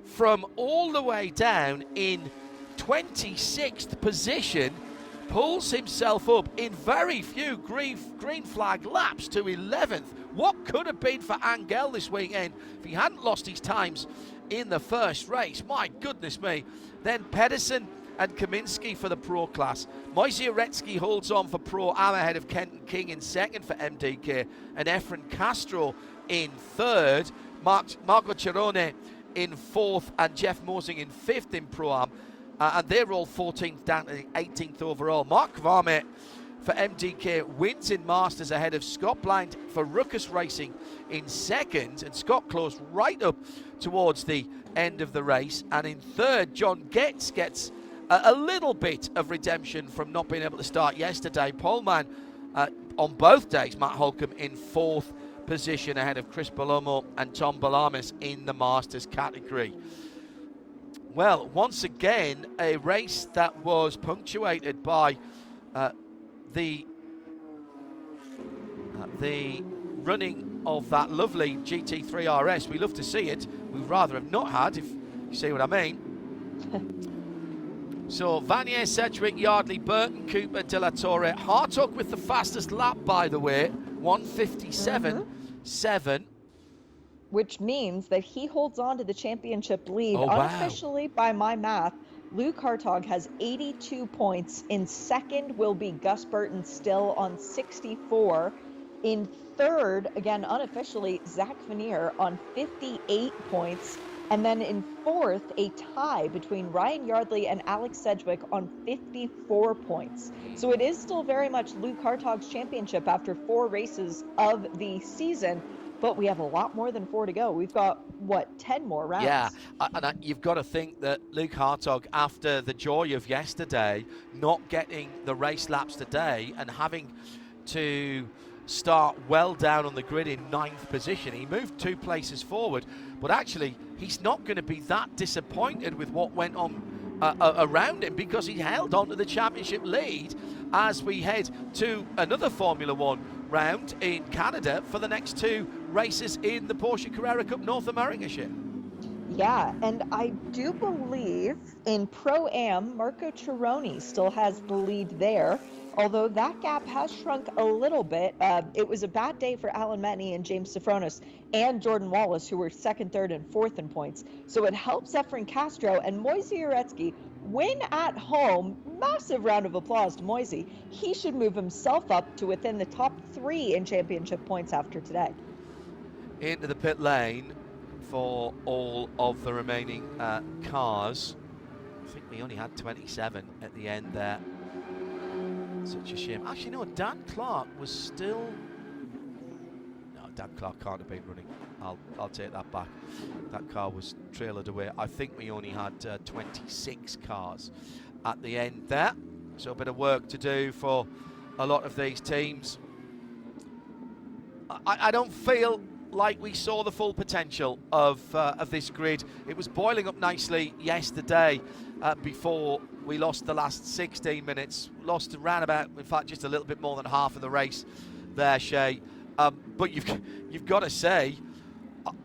from all the way down in 26th position pulls himself up in very few green flag laps to 11th. What could have been for Angel this weekend if he hadn't lost his times in the first race? My goodness me. Then Pedersen and Kaminsky for the Pro class. Moise Uretsky holds on for Pro Am ahead of Kenton King in second for MDK, and Efren Castro in third. Marco Cerrone in fourth, and Jeff Mosing in fifth in Pro Am. And they're all 14th down to 18th overall. Mark Varmey for MDK wins in Masters ahead of Scott Blind for Ruckus Racing in second, and Scott closed right up towards the end of the race. And in third, John Getz gets a little bit of redemption from not being able to start yesterday. Poleman on both days, Matt Holcomb in fourth position ahead of Chris Palomo and Tom Balamis in the Masters category. Well, once again, a race that was punctuated by the running of that lovely GT3 RS. We love to see it. We'd rather have not had, if you see what I mean. So Vanier, Sedgwick, Yardley, Burton, Cooper, De La Torre. Hartog with the fastest lap, by the way, 157.7. Which means that he holds on to the championship lead. Oh, wow. Unofficially, by my math, Luke Hartog has 82 points. In second will be Gus Burton, still on 64. In third, again unofficially, Zach Vanier on 58 points. And then in fourth, a tie between Ryan Yardley and Alex Sedgwick on 54 points. So it is still very much Luke Hartog's championship after 4 races of the season, but we have a lot more than 4 to go. We've got, 10 more rounds? Yeah, and you've got to think that Luke Hartog, after the joy of yesterday, not getting the race laps today and having to start well down on the grid in 9th position. He moved 2 places forward, but actually he's not going to be that disappointed with what went on around him, because he held on to the championship lead as we head to another Formula One round in Canada for the next 2 races in the Porsche Carrera Cup North America ship. Yeah, and I do believe in Pro-Am, Marco Tironi still has the lead there, although that gap has shrunk a little bit. It was a bad day for Alan Metney and James Sofronis and Jordan Wallace, who were second, third, and fourth in points. So it helps Efren Castro and Moise Uretsky win at home. Massive round of applause to Moise. He should move himself up to within the top 3 in championship points after today. Into the pit lane for all of the remaining cars. I think we only had 27 at the end there. Such a shame. Actually, no, Dan Clark was still... No, Dan Clark can't have been running. I'll take that back. That car was trailered away. I think we only had 26 cars at the end there. So a bit of work to do for a lot of these teams. I don't feel like we saw the full potential of this grid. It was boiling up nicely yesterday before we lost the last 16 minutes. Lost around about, in fact, just a little bit more than half of the race there, Shay. But you've got to say,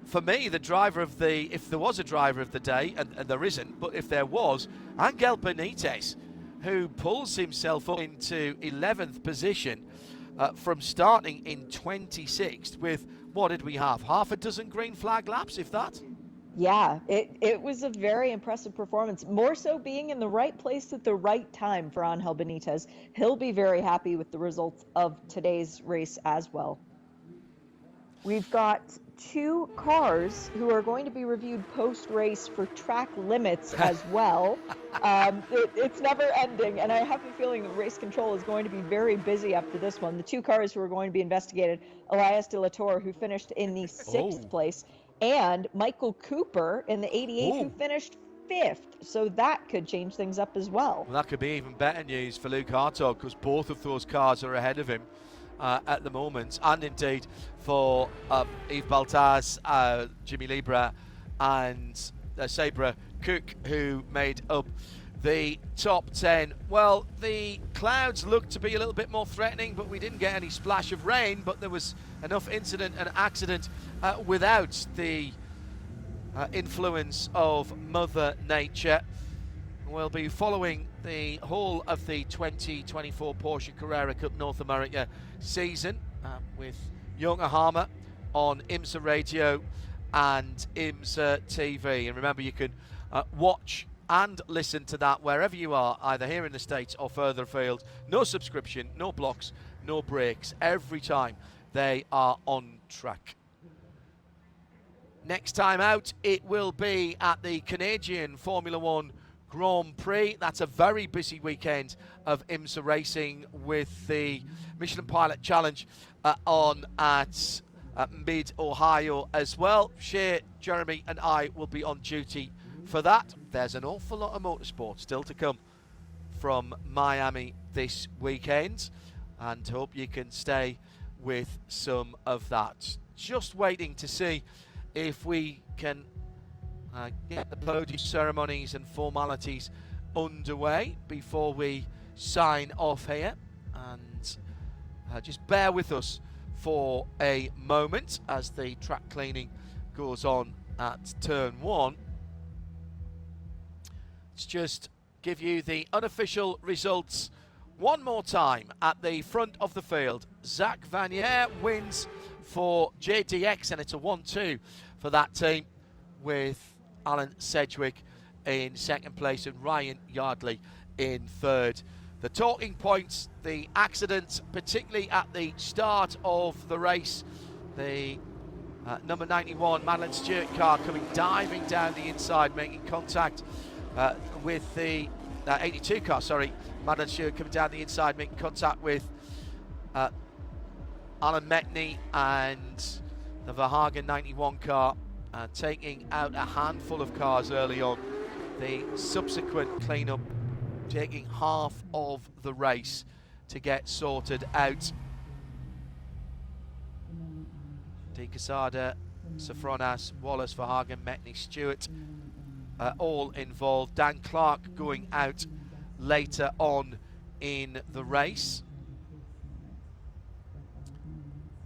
for me, the driver of the, if there was a driver of the day, and there isn't, but if there was, Angel Benitez, who pulls himself up into 11th position from starting in 26th with, what did we have? Half a dozen green flag laps, if that? Yeah, it was a very impressive performance. More so being in the right place at the right time for Angel Benitez. He'll be very happy with the results of today's race as well. We've got two cars who are going to be reviewed post-race for track limits as well. It's never ending, and I have a feeling that race control is going to be very busy after this one. The two cars who are going to be investigated, Elias de la Torre, who finished in the 6th place, and Michael Cooper in the 88, who finished 5th. So that could change things up as well. Well, that could be even better news for Luke Hartog, because both of those cars are ahead of him at the moment, and indeed for Yves Baltaz, Jimmy Libra and Sabra Cook, who made up the top 10. Well, the clouds looked to be a little bit more threatening, but we didn't get any splash of rain, but there was enough incident and accident without the influence of Mother Nature. We'll be following the whole of the 2024 Porsche Carrera Cup North America season with Yokohama on IMSA Radio and IMSA TV. And remember, you can watch and listen to that wherever you are, either here in the States or further afield. No subscription, no blocks, no breaks. Every time they are on track. Next time out, it will be at the Canadian Formula One Grand Prix. That's a very busy weekend of IMSA racing with the Michelin Pilot Challenge on at Mid-Ohio as well. Shea, Jeremy and I will be on duty for that. There's an awful lot of motorsport still to come from Miami this weekend, and hope you can stay with some of that. Just waiting to see if we can get the podium ceremonies and formalities underway before we sign off here, and just bear with us for a moment as the track cleaning goes on at turn 1. Let's just give you the unofficial results one more time. At the front of the field, Zach Vanier wins for JDX, and it's a 1-2 for that team, with Alan Sedgwick in 2nd place and Ryan Yardley in 3rd. The talking points, the accident, particularly at the start of the race, the number 91 Madeline Stewart car coming diving down the inside, making contact with the 82 car, sorry, Madeline Stewart coming down the inside, making contact with Alan Metney and the Verhagen 91 car, taking out a handful of cars early on. The subsequent cleanup taking half of the race to get sorted out. De Quesada, Safronas, Wallace, Verhagen, Metney, Stewart, all involved. Dan Clark going out later on in the race.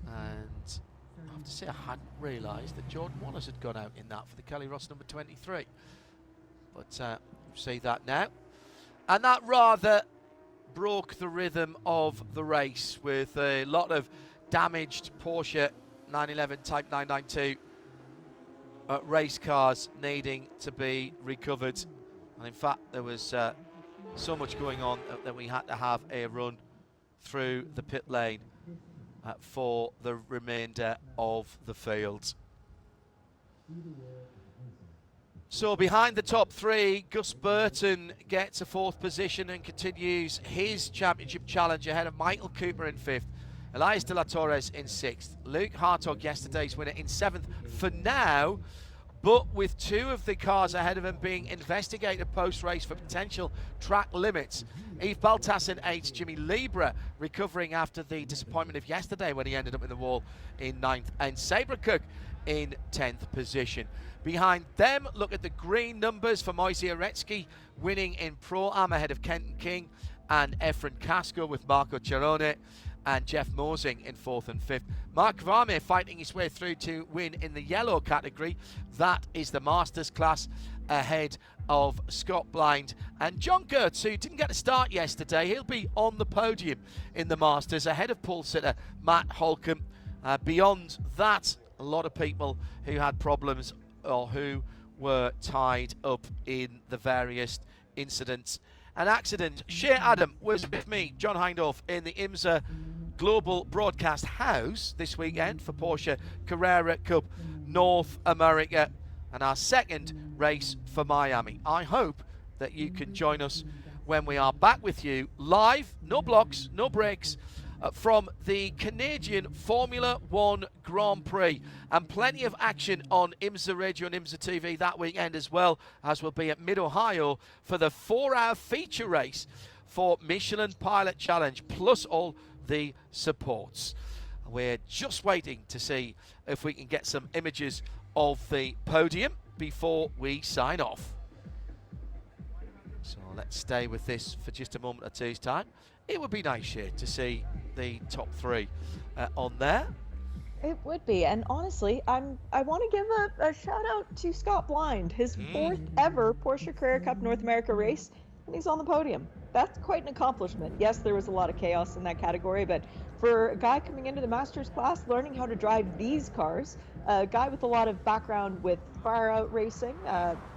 And I have to say, I hadn't realised that Jordan Wallace had gone out in that for the Kelly Ross number 23. But we'll see that now. And that rather broke the rhythm of the race, with a lot of damaged Porsche 911 Type 992 race cars needing to be recovered. And in fact, there was so much going on that we had to have a run through the pit lane for the remainder of the field. So behind the top 3, Gus Burton gets a 4th position and continues his championship challenge ahead of Michael Cooper in 5th, Elias de la Torres in 6th, Luke Hartog, yesterday's winner, in 7th for now, but with 2 of the cars ahead of him being investigated post-race for potential track limits. Yves Baltas in 8th, Jimmy Libra recovering after the disappointment of yesterday when he ended up in the wall in 9th, and Sabra Cook in 10th position. Behind them, look at the green numbers for Moise Aretsky winning in Pro-Am ahead of Kenton King and Efren Casco, with Marco Cerrone and Jeff Mosing in 4th and 5th. Mark Varmey fighting his way through to win in the yellow category. That is the Masters class, ahead of Scott Blind and John Gertz, who didn't get a start yesterday. He'll be on the podium in the Masters ahead of Paul Sitter, Matt Holcomb. Beyond that, a lot of people who had problems or who were tied up in the various incidents and accidents. Shea Adam was with me, John Hindorf, in the IMSA Global Broadcast House this weekend for Porsche Carrera Cup North America and our second race for Miami. I hope that you can join us when we are back with you live, no blocks, no breaks, from the Canadian Formula 1 Grand Prix, and plenty of action on IMSA Radio and IMSA TV that weekend, as well as we'll be at Mid-Ohio for the 4-hour feature race for Michelin Pilot Challenge, plus all the supports. We're just waiting to see if we can get some images of the podium before we sign off. So let's stay with this for just a moment or two's time. It would be nice here to see the top three on there. It would be, and honestly, I want to give a shout out to Scott Blind, his fourth ever Porsche Carrera Cup North America race, and he's on the podium. That's quite an accomplishment. Yes, there was a lot of chaos in that category, but for a guy coming into the Masters class, learning how to drive these cars, a guy with a lot of background with far out racing,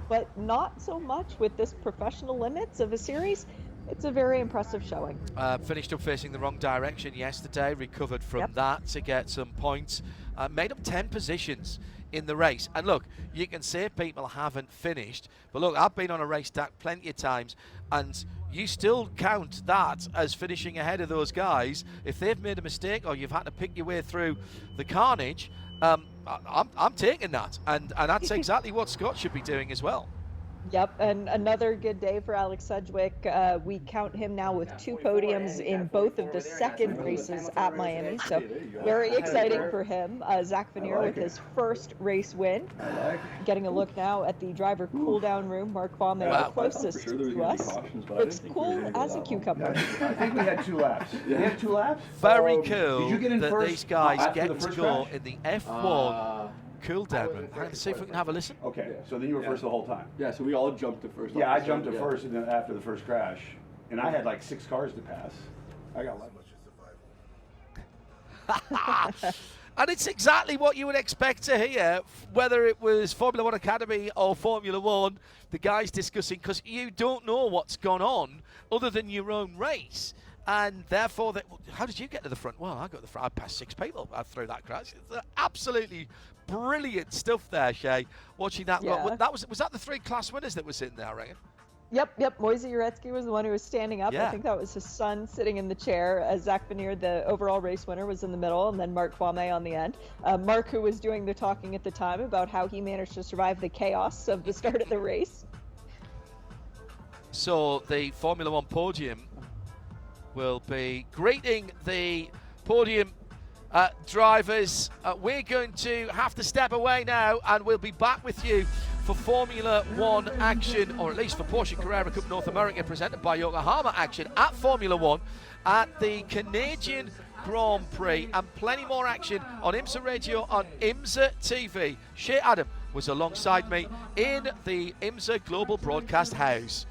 but not so much with this professional limits of a series, it's a very impressive showing. Finished up facing the wrong direction yesterday, recovered from that to get some points. Made up 10 positions in the race. And look, you can say people haven't finished, but look, I've been on a race track plenty of times, and you still count that as finishing ahead of those guys. If they've made a mistake or you've had to pick your way through the carnage, I'm taking that. And that's exactly what Scott should be doing as well. Yep, and another good day for Alex Sedgwick. We count him now with 2 podiums in both of the second races at Miami, so very exciting for him. Zach Vanier with his first race win. Getting a look now at the driver cool-down room. Mark Kwame, closest to us, looks cool as a cucumber. I think we had 2 laps. We had 2 laps? Very cool that first, these guys get the to first go crash? in the F1 cool-down room. Hang on, see if we can have a listen. Okay, so then you were first the whole time. Yeah, so we all jumped to first. Yeah, I jumped to first and then after the first crash. And I had like 6 cars to pass. I got lucky. And it's exactly what you would expect to hear, whether it was Formula 1 Academy or Formula 1, the guys discussing, because you don't know what's gone on other than your own race. And therefore, how did you get to the front? Well, I got to the front. I passed 6 people through that crash. It's absolutely brilliant stuff there, Shay. Watching that. Yeah. Was that the 3 class winners that were sitting there, I reckon? Yep. Moise Uretsky was the one who was standing up. Yeah. I think that was his son sitting in the chair. Zach Vanier, the overall race winner, was in the middle, and then Mark Kwame on the end. Mark, who was doing the talking at the time about how he managed to survive the chaos of the start of the race. So the Formula 1 podium will be greeting the podium drivers. We're going to have to step away now, and we'll be back with you for Formula 1 action, or at least for Porsche Carrera Cup North America, presented by Yokohama action at Formula 1 at the Canadian Grand Prix, and plenty more action on IMSA Radio, on IMSA TV. Shea Adam was alongside me in the IMSA Global Broadcast House.